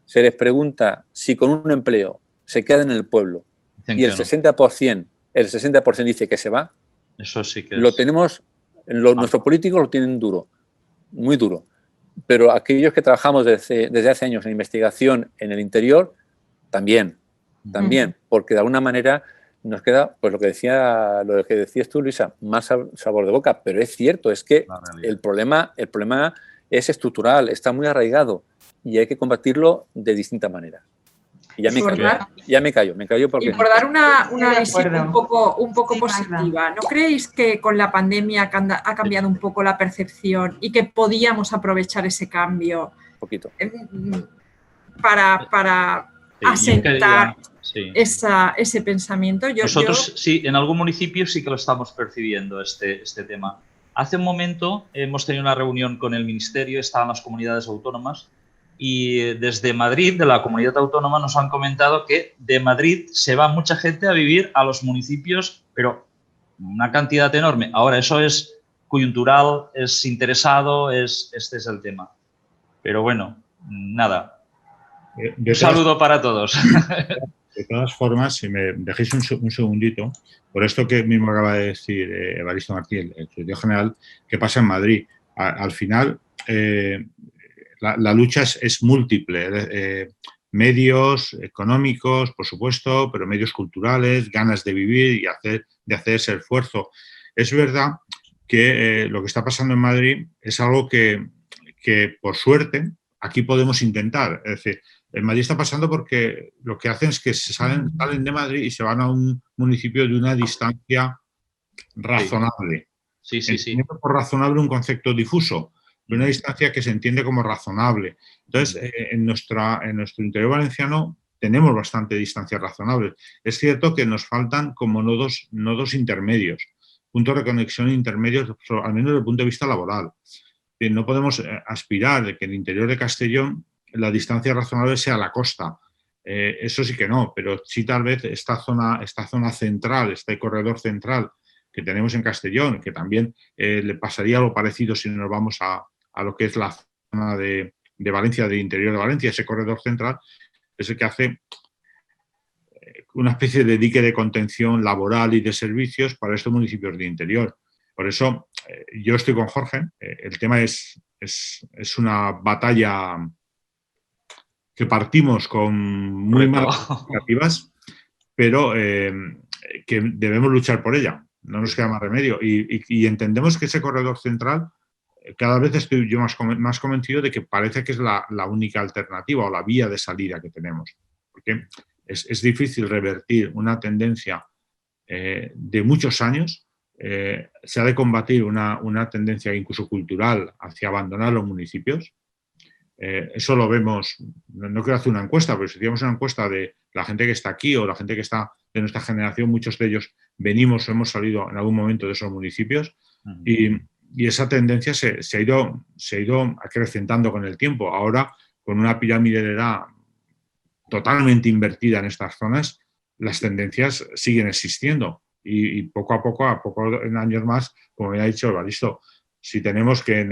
se les pregunta si con un empleo se quedan en el pueblo y el 60% dice que se va, eso sí que lo tenemos, nuestros políticos lo tienen duro, muy duro. Pero aquellos que trabajamos desde hace años en investigación en el interior, también, porque de alguna manera nos queda, pues lo que decías tú, Luisa, más sabor de boca, pero es cierto, es que el problema es estructural, está muy arraigado y hay que combatirlo de distintas maneras. Y ya me callo porque... Y por dar una visión un poco positiva, ¿no creéis que con la pandemia ha cambiado un poco la percepción y que podíamos aprovechar ese cambio para asentar ese pensamiento? Nosotros sí, en algún municipio sí que lo estamos percibiendo este tema. Hace un momento hemos tenido una reunión con el Ministerio, estaban las comunidades autónomas, y desde Madrid, de la comunidad autónoma, nos han comentado que de Madrid se va mucha gente a vivir a los municipios, pero una cantidad enorme. Ahora, eso es coyuntural, es interesado, este es el tema. Pero bueno, nada. Un saludo para todos. De todas formas, si me dejáis un segundito, por esto que mismo acaba de decir Evaristo Martí, el secretario general, que pasa en Madrid. Al final... La lucha es múltiple, medios económicos, por supuesto, pero medios culturales, ganas de vivir y de hacer ese esfuerzo. Es verdad que lo que está pasando en Madrid es algo que por suerte, aquí podemos intentar. Es decir, en Madrid está pasando porque lo que hacen es que salen de Madrid y se van a un municipio de una distancia razonable. Sí. Por razonable un concepto difuso, de una distancia que se entiende como razonable. Entonces, en nuestro interior valenciano tenemos bastante distancias razonables. Es cierto que nos faltan como nodos intermedios, puntos de conexión intermedios, al menos desde el punto de vista laboral. No podemos aspirar de que en el interior de Castellón la distancia razonable sea la costa. Eso sí que no, pero sí tal vez esta zona central, este corredor central que tenemos en Castellón, que también le pasaría algo parecido si nos vamos a lo que es la zona de Valencia, del interior de Valencia, ese corredor central, es el que hace una especie de dique de contención laboral y de servicios para estos municipios de interior. Por eso, yo estoy con Jorge, el tema es es una batalla que partimos con muy malas expectativas, pero que debemos luchar por ella. No nos queda más remedio. Y entendemos que ese corredor central, cada vez estoy yo más convencido de que parece que es la única alternativa o la vía de salida que tenemos. Porque es difícil revertir una tendencia de muchos años. Se ha de combatir una tendencia incluso cultural hacia abandonar los municipios. Eso lo vemos, no quiero hacer una encuesta, pero si hiciéramos una encuesta de la gente que está aquí o la gente que está de nuestra generación, muchos de ellos venimos o hemos salido en algún momento de esos municipios y esa tendencia se ha ido acrecentando con el tiempo. Ahora, con una pirámide de edad totalmente invertida en estas zonas, las tendencias siguen existiendo y poco a poco en años más, como me ha dicho Evaristo, si tenemos que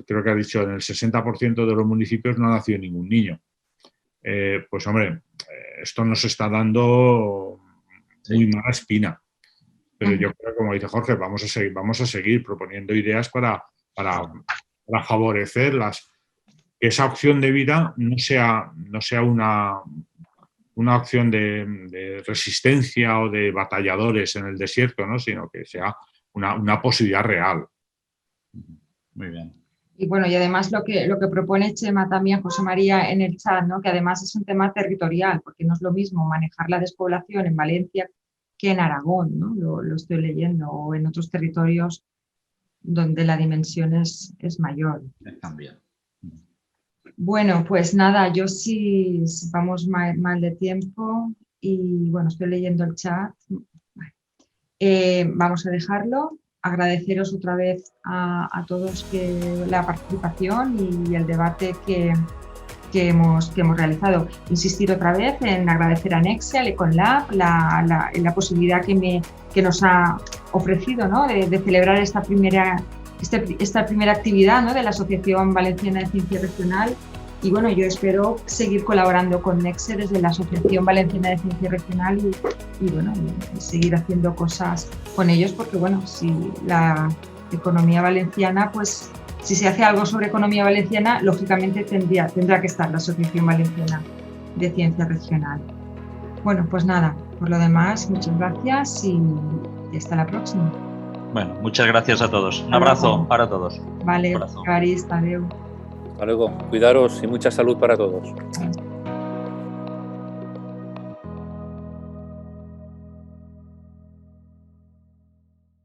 creo que ha dicho, en el 60% de los municipios no ha nacido ningún niño. Pues hombre, esto nos está dando muy mala espina. Pero yo creo, como dice Jorge, vamos a seguir proponiendo ideas para favorecer que esa opción de vida no sea una opción de resistencia o de batalladores en el desierto, ¿no? Sino que sea una posibilidad real. Muy bien. Y bueno, y además lo que propone Chema también, José María, en el chat, ¿no? Que además es un tema territorial, porque no es lo mismo manejar la despoblación en Valencia que en Aragón, ¿no? Lo estoy leyendo, o en otros territorios donde la dimensión es mayor. También. Bueno, pues nada, yo sí vamos mal de tiempo y bueno, estoy leyendo el chat. Vamos a dejarlo. Agradeceros otra vez a todos la participación y el debate que hemos realizado. Insistir otra vez en agradecer a Nexia, al Econlab, la posibilidad que nos ha ofrecido, ¿no? de celebrar esta primera actividad, ¿no? de la Asociación Valenciana de Ciencia Regional. Y bueno, yo espero seguir colaborando con Nexe desde la Asociación Valenciana de Ciencia Regional y bueno, y seguir haciendo cosas con ellos, porque bueno, si la economía valenciana, pues si se hace algo sobre economía valenciana, lógicamente tendrá que estar la Asociación Valenciana de Ciencia Regional. Bueno, pues nada, por lo demás, muchas gracias y hasta la próxima. Bueno, muchas gracias a todos. Un abrazo para todos. Vale, Carista, adeu. Hasta luego. Cuidaros y mucha salud para todos.